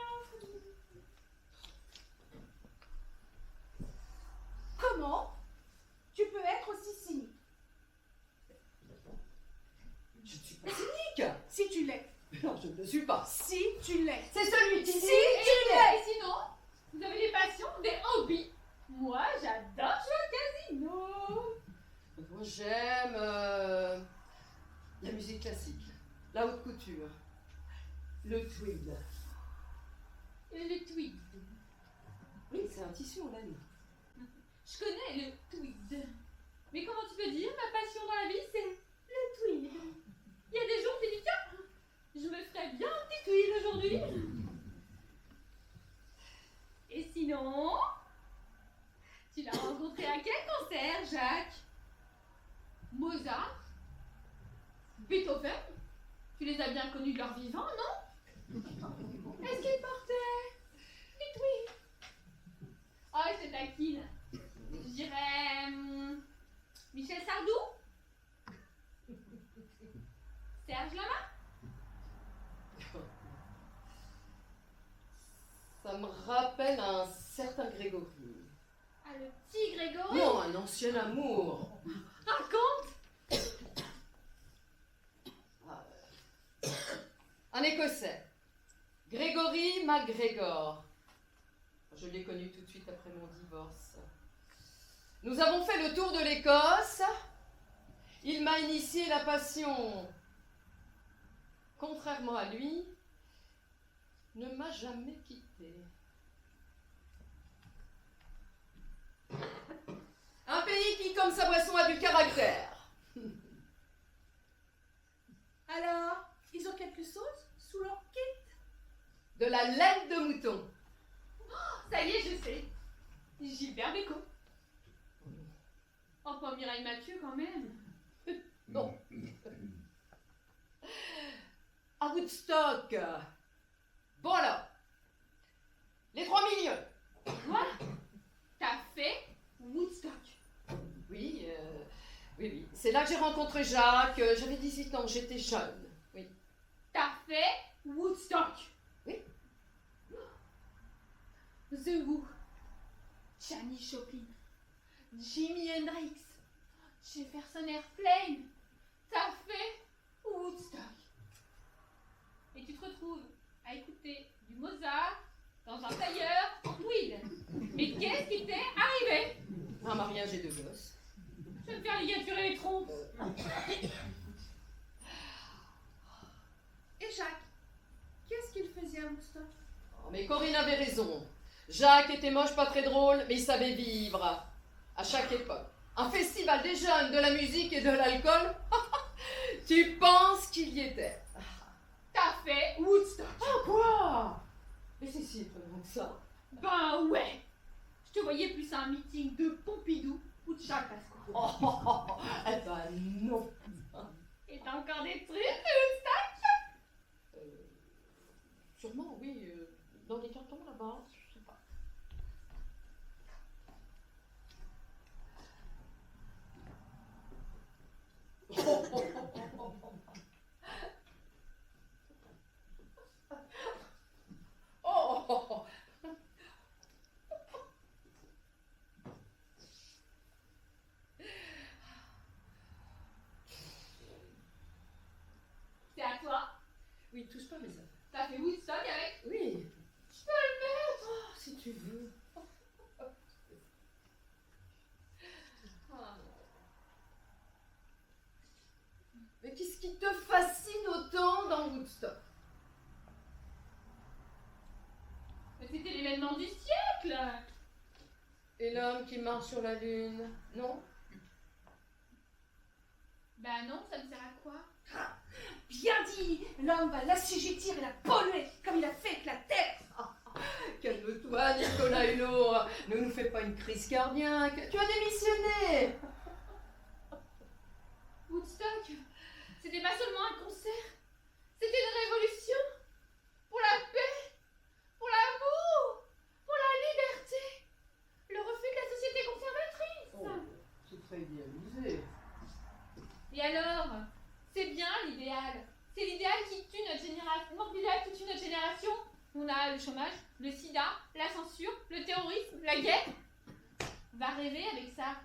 Je ne suis pas cynique. Si tu l'es. Non, je ne le suis pas. Si tu l'es. C'est celui qui Si dit. tu l'es. Et sinon, vous avez des passions, des hobbies. Moi, j'adore jouer au casino. Moi, j'aime la musique classique, la haute couture, le tweed. Et le tweed. Oui, c'est un tissu, on l'aime. Je connais le tweed. Mais comment tu peux dire ma passion dans la vie, c'est le tweed? Il y a des jours, tu dis tiens, je me ferais bien un petit tweed aujourd'hui. Et sinon, tu l'as rencontré à quel concert, Jacques? Mozart? Beethoven? Tu les as bien connus de leur vivant, non? Est-ce qu'ils portaient des tweeds? Oh, je te taquine. Je dirais Michel Sardou? Serge Lama? Ça me rappelle un certain Grégory. Ah, le petit Grégory? Non, un ancien amour. Raconte! Un Écossais. Grégory MacGregor. Je l'ai connu tout de suite après mon divorce. Nous avons fait le tour de l'Écosse. Il m'a initié la passion. Contrairement à lui, ne m'a jamais quitté. Un pays qui, comme sa boisson, a du caractère. Alors, ils ont quelque chose sous leur kit? De la laine de mouton. Ça y est, je sais. Gilbert Bécaud. Oh, pas Mireille Mathieu quand même. Non. À Woodstock. Bon alors. Les 3 millions. Quoi? T'as fait Woodstock? Oui, oui. C'est là que j'ai rencontré Jacques. J'avais 18 ans, j'étais jeune. Oui. T'as fait Woodstock? Oui. The Who, Janis Joplin, Jimi Hendrix, Jefferson Airplane. T'as fait Woodstock. Et tu te retrouves à écouter du Mozart dans un tailleur en tweed. Mais qu'est-ce qui t'est arrivé? Un mariage et 2 gosses. Je vais te faire ligaturer les trompes. Et Jacques, qu'est-ce qu'il faisait à Woodstock? Oh, mais Corinne avait raison. Jacques était moche, pas très drôle, mais il savait vivre. À chaque époque. Un festival des jeunes, de la musique et de l'alcool. Tu penses qu'il y était? T'as fait Woodstock. Ah quoi? Mais c'est si étonnant que ça. Ben ouais. Je te voyais plus à un meeting de Pompidou ou de Jacques Pasqua. Oh, eh ben non. Et t'as encore des trucs de Woodstock? Sûrement, oui. Dans les cartons là-bas, je sais pas. Oh. C'est à toi. Oui, touche pas mes affaires. T'as fait Woodstock avec? Oui. Je peux le mettre. Oh, si tu veux. Ah. Mais qu'est-ce qui te fascine autant dans Woodstock? Mais c'était l'événement du siècle. Et l'homme qui marche sur la lune, non? Ben non, ça me sert à quoi? Bien dit! L'homme va l'assujettir et la polluer, comme il a fait avec la terre! Calme-toi, Nicolas Hulot. Ne nous fais pas une crise cardiaque. Tu as démissionné. Woodstock, c'était pas seulement un concert, c'était une révolution. Pour la paix, pour l'amour, pour la liberté. Le refus de la société conservatrice. Oh, c'est très idéalisé. Et alors, c'est bien l'idéal. C'est l'idéal qui tue notre génération. Non, l'idéal qui tue notre génération. On a le chômage, le sida, la censure, le terrorisme, la guerre. On va rêver avec ça.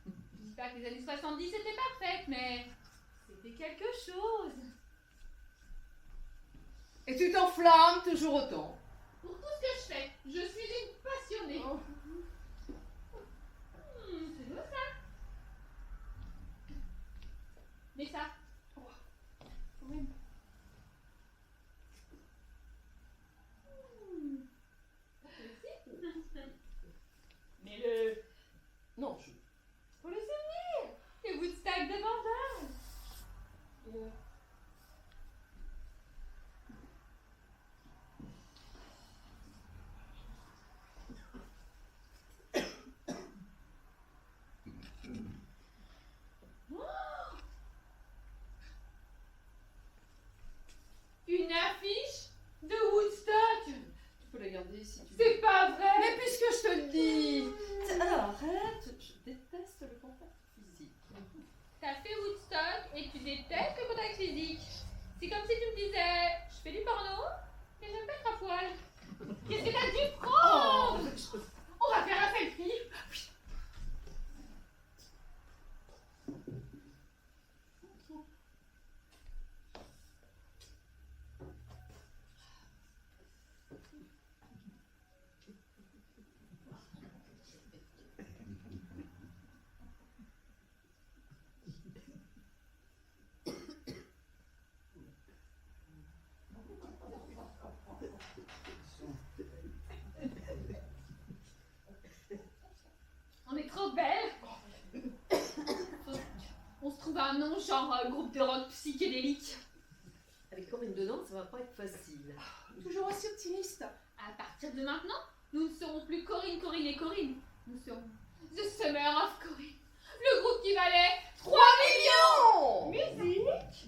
Je dis pas que les années 70 étaient parfaites, mais C'était quelque chose. Et tu t'enflammes toujours autant. Pour tout ce que je fais, je suis une passionnée. Oh. C'est beau ça. Mais ça. Oui. Mets-le. Non, je... Pour le souvenir. Le Woodstock de Bandol. Une affiche de Woodstock. Tu peux la garder si tu veux. C'est pas vrai. Mais puisque je te le dis. Alors arrête, je déteste le contact physique. T'as fait Woodstock et tu détestes le contact physique. C'est comme si tu me disais, je fais du porno, mais j'aime pas être à poil. Qu'est-ce que t'as dû prendre? On va faire un selfie. On est trop belles. On se trouve un nom genre groupe de rock psychédélique. Avec Corinne dedans, ça va pas être facile. Toujours aussi optimiste. À partir de maintenant, nous ne serons plus Corinne, Corinne et Corinne. Nous serons The Summer of Corinne. Le groupe qui valait 3 millions. Musique.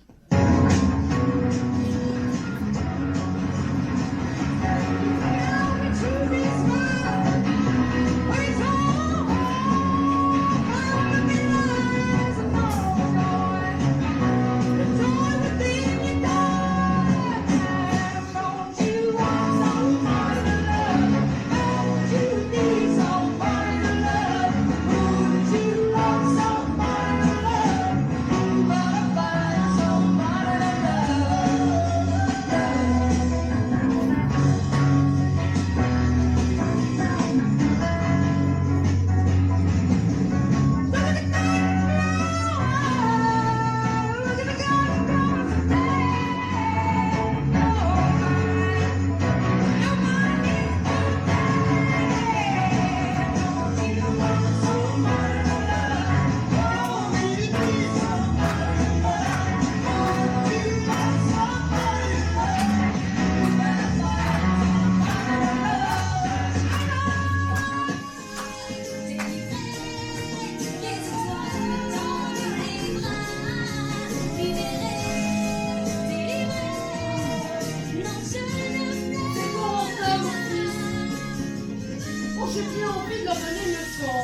J'ai plus envie de leur donner une leçon.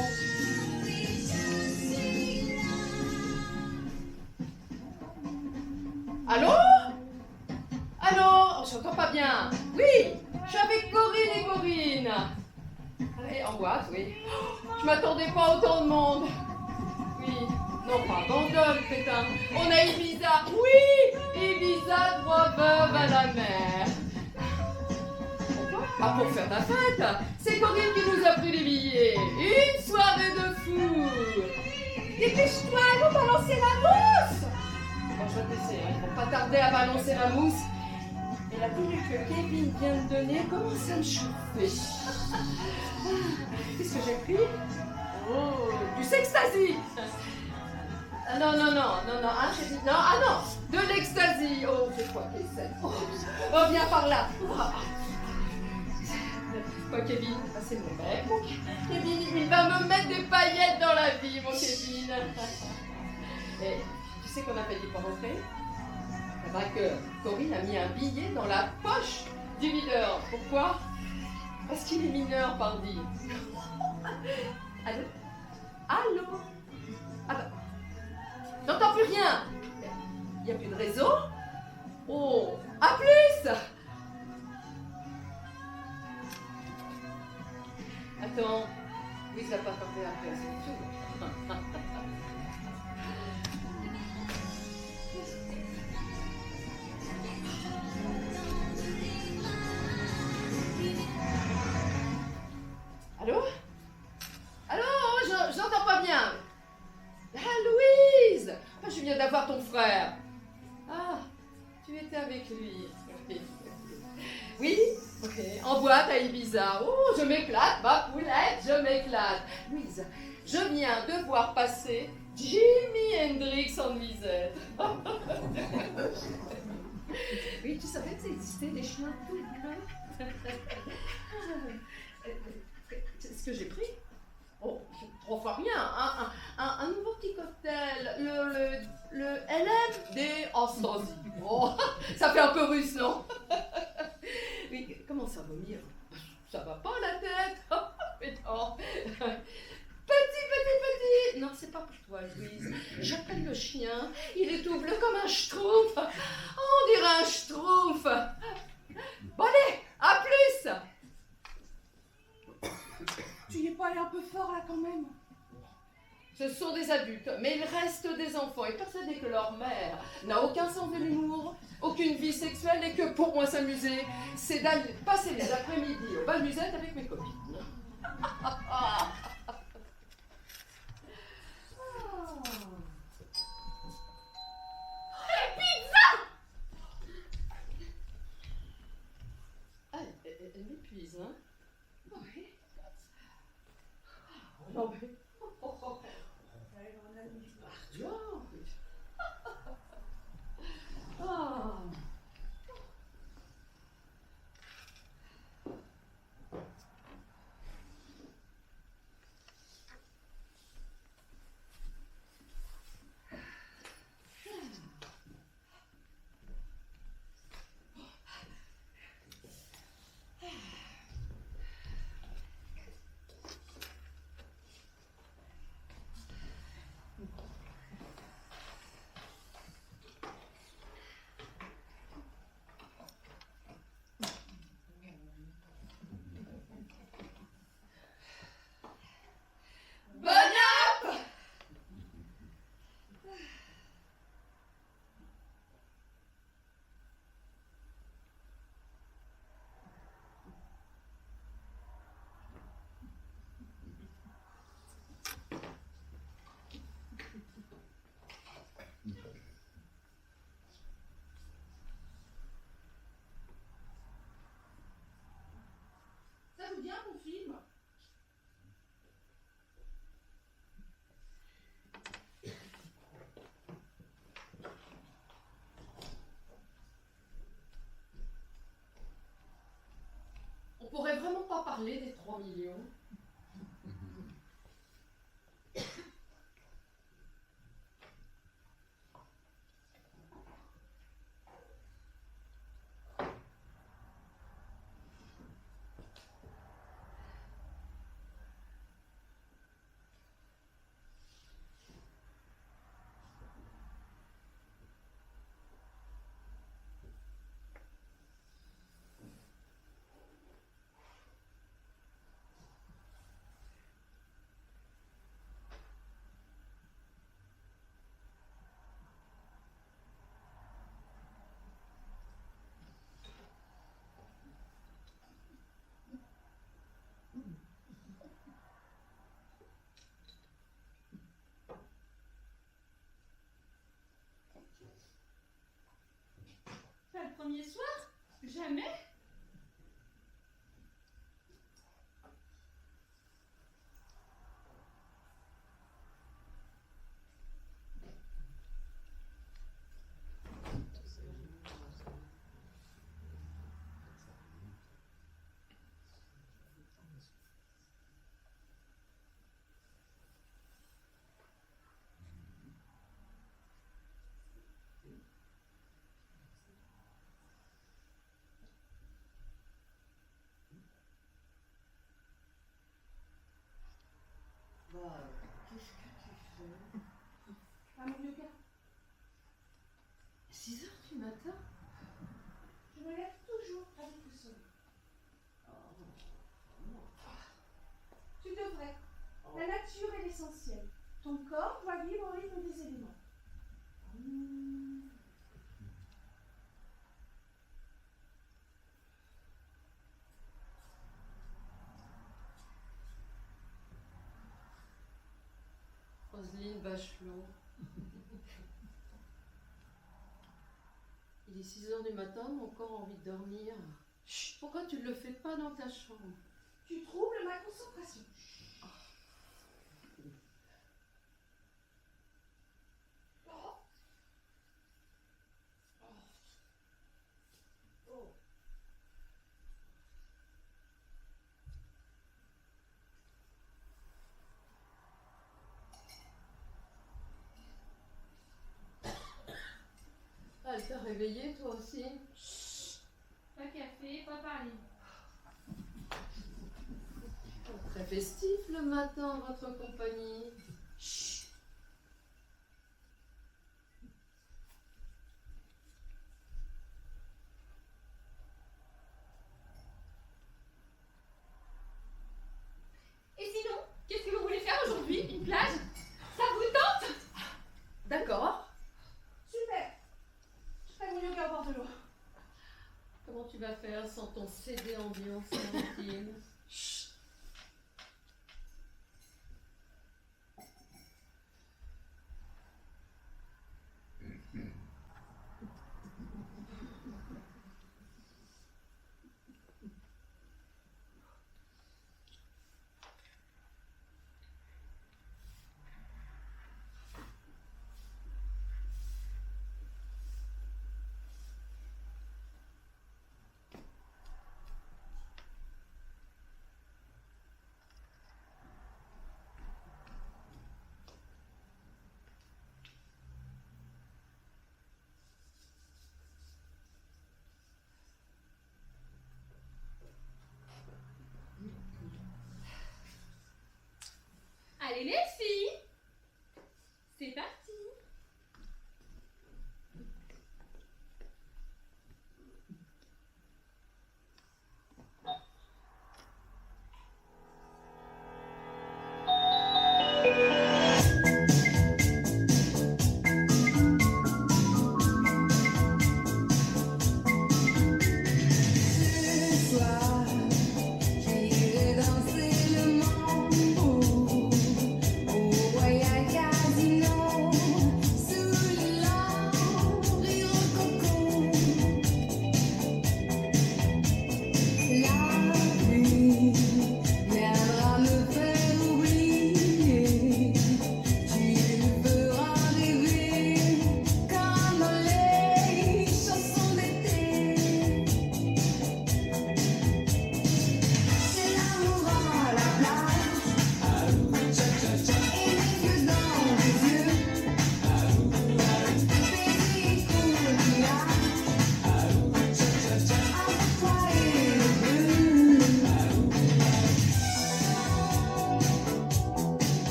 Allô? Allô? Oh, je n'entends pas bien. Oui, je suis avec Corinne et Corinne. Allez, en boîte, oui. Je m'attendais pas à autant de monde. Oui, non pas Bandol, pétain. On a Ibiza. Oui, Ibiza, 3 veuves à la mer. Ah, pour faire ta fête, c'est Corinne qui nous a pris les billets. Une soirée de fou. Dépêche-toi, allons balancer la mousse. Bon, je vais te laisser, il ne faut pas tarder à balancer la mousse. Et la pilule que Kevin vient de donner commence à me chauffer. Qu'est-ce que j'ai pris? Oh, du Sextasy. Non, j'ai dit non, ah non, de l'ecstasy. Oh, c'est quoi qu'est-ce que c'est? Oh, viens par là. Quoi, Kevin? Ah, c'est mon mec. Kevin, il va me mettre des paillettes dans la vie, mon Kevin. Et tu sais qu'on a failli pas rentrer? C'est vrai que Corinne a mis un billet dans la poche du mineur. Pourquoi? Parce qu'il est mineur, pardi. Allô? Allô? Ah bah, j'entends plus rien. Il n'y a plus de réseau? Oh, à plus! Attends, oui, ça va pas tarder après, c'est tout. frère. Ah, tu étais avec lui. Oui, ok. En boîte à Ibiza. Oh, je m'éclate, ma poulette, je m'éclate. Louise, je viens de voir passer Jimi Hendrix en nuisette. Oui, tu savais que ça existait, des chiens tout bleus. C'est ce que j'ai pris. Oh, 3 fois rien. Un nouveau petit cocktail. Le LMD Anastasie. Oh, ça fait un peu russe, non? Oui, comment ça vomir? Ça va pas la tête? Mais non. Petit. Non, c'est pas pour toi, Louise. J'appelle le chien. Il est tout bleu comme un schtroumpf. On dirait un schtroumpf. Bon, allez, à plus. Tu y es pas allé un peu fort là quand même? Ce sont des adultes, mais ils restent des enfants et persuadés que leur mère n'a aucun sens de l'humour, aucune vie sexuelle et que pour moi s'amuser, c'est d'aller passer les après-midi au bal musette avec mes copines. Ah, elle m'épuise, hein? Oui. Non, mais... Ah. Ça vous dit mon film? On pourrait vraiment pas parler des 3 millions. Pas le premier soir? Jamais? Qu'est-ce que tu fais? À mon yoga. 6 heures du matin? Je me lève toujours avec le soleil. Tu devrais. La nature est l'essentiel. Ton corps doit vivre au rythme des éléments. Roselyne Bachelot. Il est 6 heures du matin, mon corps a envie de dormir. Chut, pourquoi tu ne le fais pas dans ta chambre? Tu troubles ma concentration. Oh. Oh. Ah, elle t'a réveillée, toi aussi? Pas café, pas parler. Très festif le matin, votre compagnie. Chut. Et sinon, qu'est-ce que vous voulez faire aujourd'hui? Une plage? Ça vous tente? D'accord. Super. Je ferai mon yoga au bord de l'eau. Comment tu vas faire sans ton CD ambiance maritime? Chut.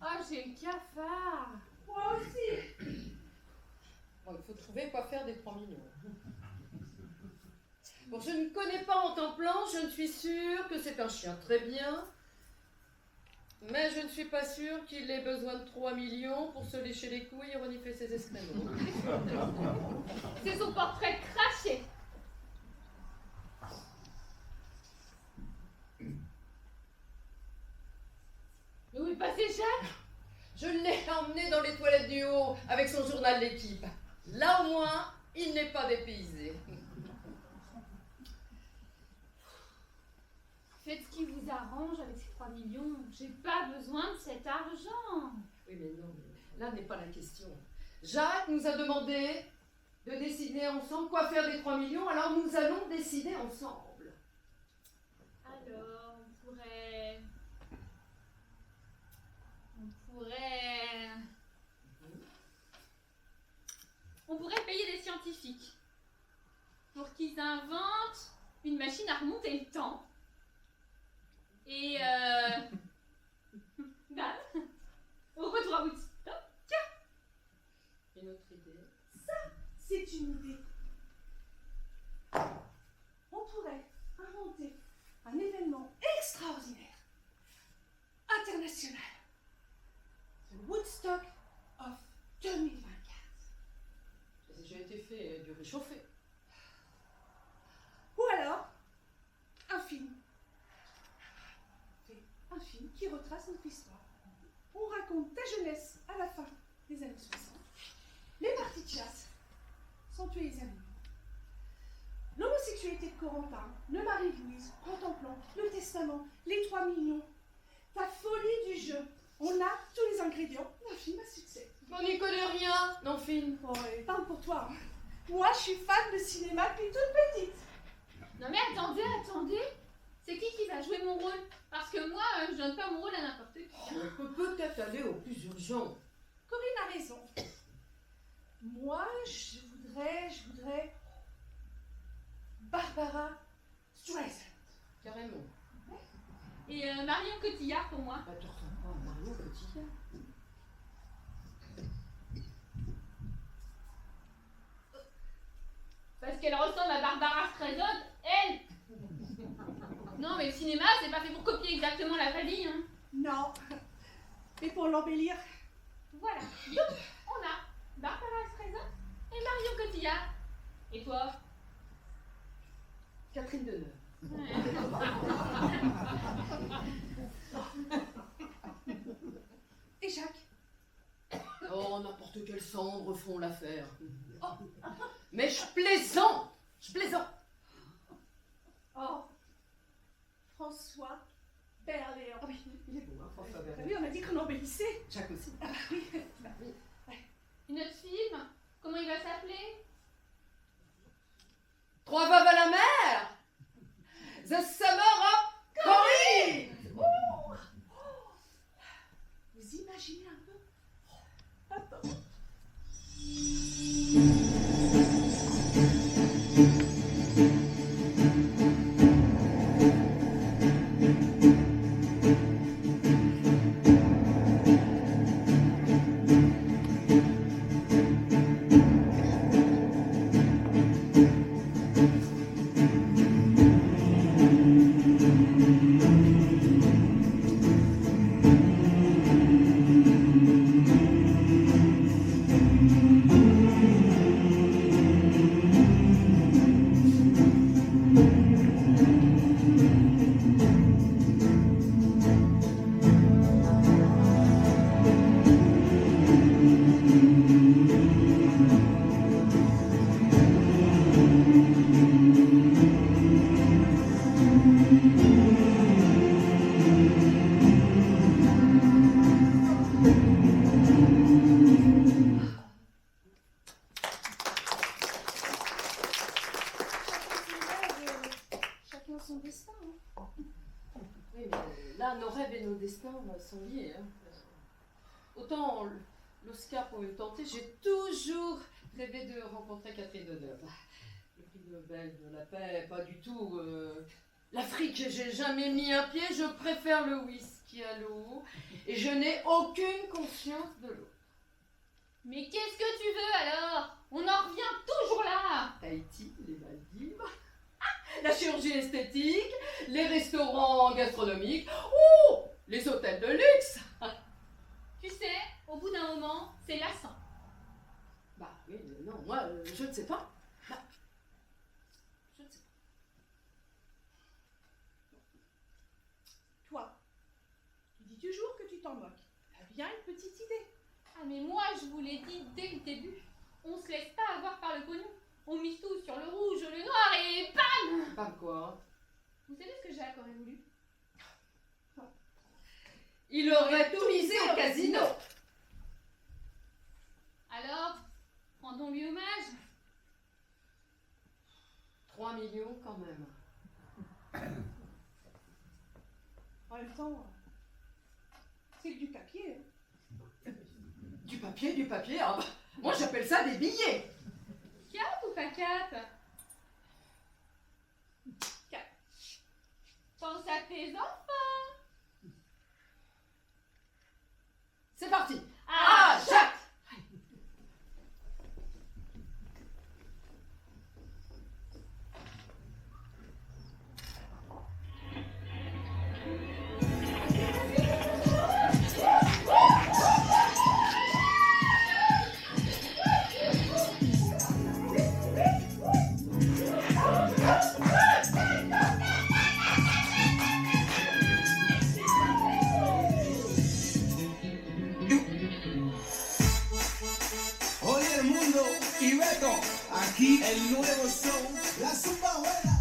Ah, j'ai le cafard. Moi aussi. Bon, il faut trouver quoi faire des 3 millions. Bon, je ne connais pas en temps plein, je ne suis sûre que c'est un chien très bien, mais je ne suis pas sûre qu'il ait besoin de 3 millions pour se lécher les couilles et renifler ses excréments. C'est son portrait craché. Mais où est passé Jacques? Je l'ai emmené dans les toilettes du haut avec son journal d'équipe. Là au moins, il n'est pas dépaysé. Faites ce qui vous arrange avec ces 3 millions. J'ai pas besoin de cet argent. Oui, mais non, mais là n'est pas la question. Jacques nous a demandé de décider ensemble quoi faire des 3 millions, alors nous allons décider ensemble. Alors, on pourrait payer des scientifiques pour qu'ils inventent une machine à remonter le temps. Et Dan, au retour à Woodstock, Une autre idée. C'est une idée. On pourrait inventer un événement extraordinaire, international. The Woodstock of 2024. Ça a déjà été fait du réchauffé. Ou alors, un film. Un film qui retrace notre histoire. On raconte ta jeunesse à la fin des années 60. Les parties de chasse, sans tuer les animaux. L'homosexualité de Corentin, le Marie-Louise, Printemps-Plan, le testament, les 3 millions. Ta folie du jeu. On a tous les ingrédients d'un film à succès. On n'y connaît rien, non, Fine. Oh, parle pour toi. Hein. Moi, je suis fan de cinéma depuis toute petite. Non mais attendez. C'est qui va jouer mon rôle? Parce que moi, je donne pas mon rôle à n'importe qui. On peut peut-être aller au plus urgent. Corinne a raison. Moi, je voudrais Barbara Streisand. Carrément. Et Marion Cotillard pour moi. Bah, tu ressembles pas à Marion Cotillard. Parce qu'elle ressemble à Barbara Streisand, elle. Non mais le cinéma, c'est pas fait pour copier exactement la vraie vie, hein. Non. Et pour l'embellir, Voilà. Donc, on a Barbara Streisand et Marion Cotillard. Et toi? Catherine Deneuve. Ouais. et Jacques. Oh, n'importe quel cendre font l'affaire. Mais je plaisante. Oh, François Berléand. Ah oui, il est beau, hein, François Ah Berléand. oui, on a dit qu'on embellissait. Jacques aussi. Ah oui. Et notre film, comment il va s'appeler? 3 veuves à la mer. The Summer of Corinne. Vous imaginez un peu? Attends. Chacun son destin. Hein. Oui, mais là, nos rêves et nos destins sont liés. Hein. Autant l'Oscar pouvait me tenter, j'ai toujours rêvé de rencontrer Catherine Deneuve. Le prix Nobel de la paix, pas du tout L'Afrique, j'ai jamais mis un pied, je préfère le whisky à l'eau, et je n'ai aucune conscience de l'eau. Mais qu'est-ce que tu veux alors? On en revient toujours là. Tahiti, les Maldives, la chirurgie esthétique, les restaurants gastronomiques, ou les hôtels de luxe. Tu sais, au bout d'un moment, c'est lassant. Bah oui, mais non, moi, je ne sais pas. Bah, je ne sais pas. Toi, tu dis toujours que tu t'en moques. T'as bien une petite idée. Ah mais moi, je vous l'ai dit dès le début. On se laisse pas avoir par le pognon. On mise tout sur le rouge, le noir et bam! Pas quoi. Vous savez ce que Jacques aurait voulu? Il aurait tout misé au casino. Alors, rendons-lui hommage. 3 millions quand même. En même temps, c'est que du papier. Hein. Du papier, ah bah, moi j'appelle ça des billets. Cap ou pas cap? Cap. Pense à tes enfants. C'est parti. Ah, Jacques. Oye el mundo y Beto, aquí el nuevo show, la zumba juega.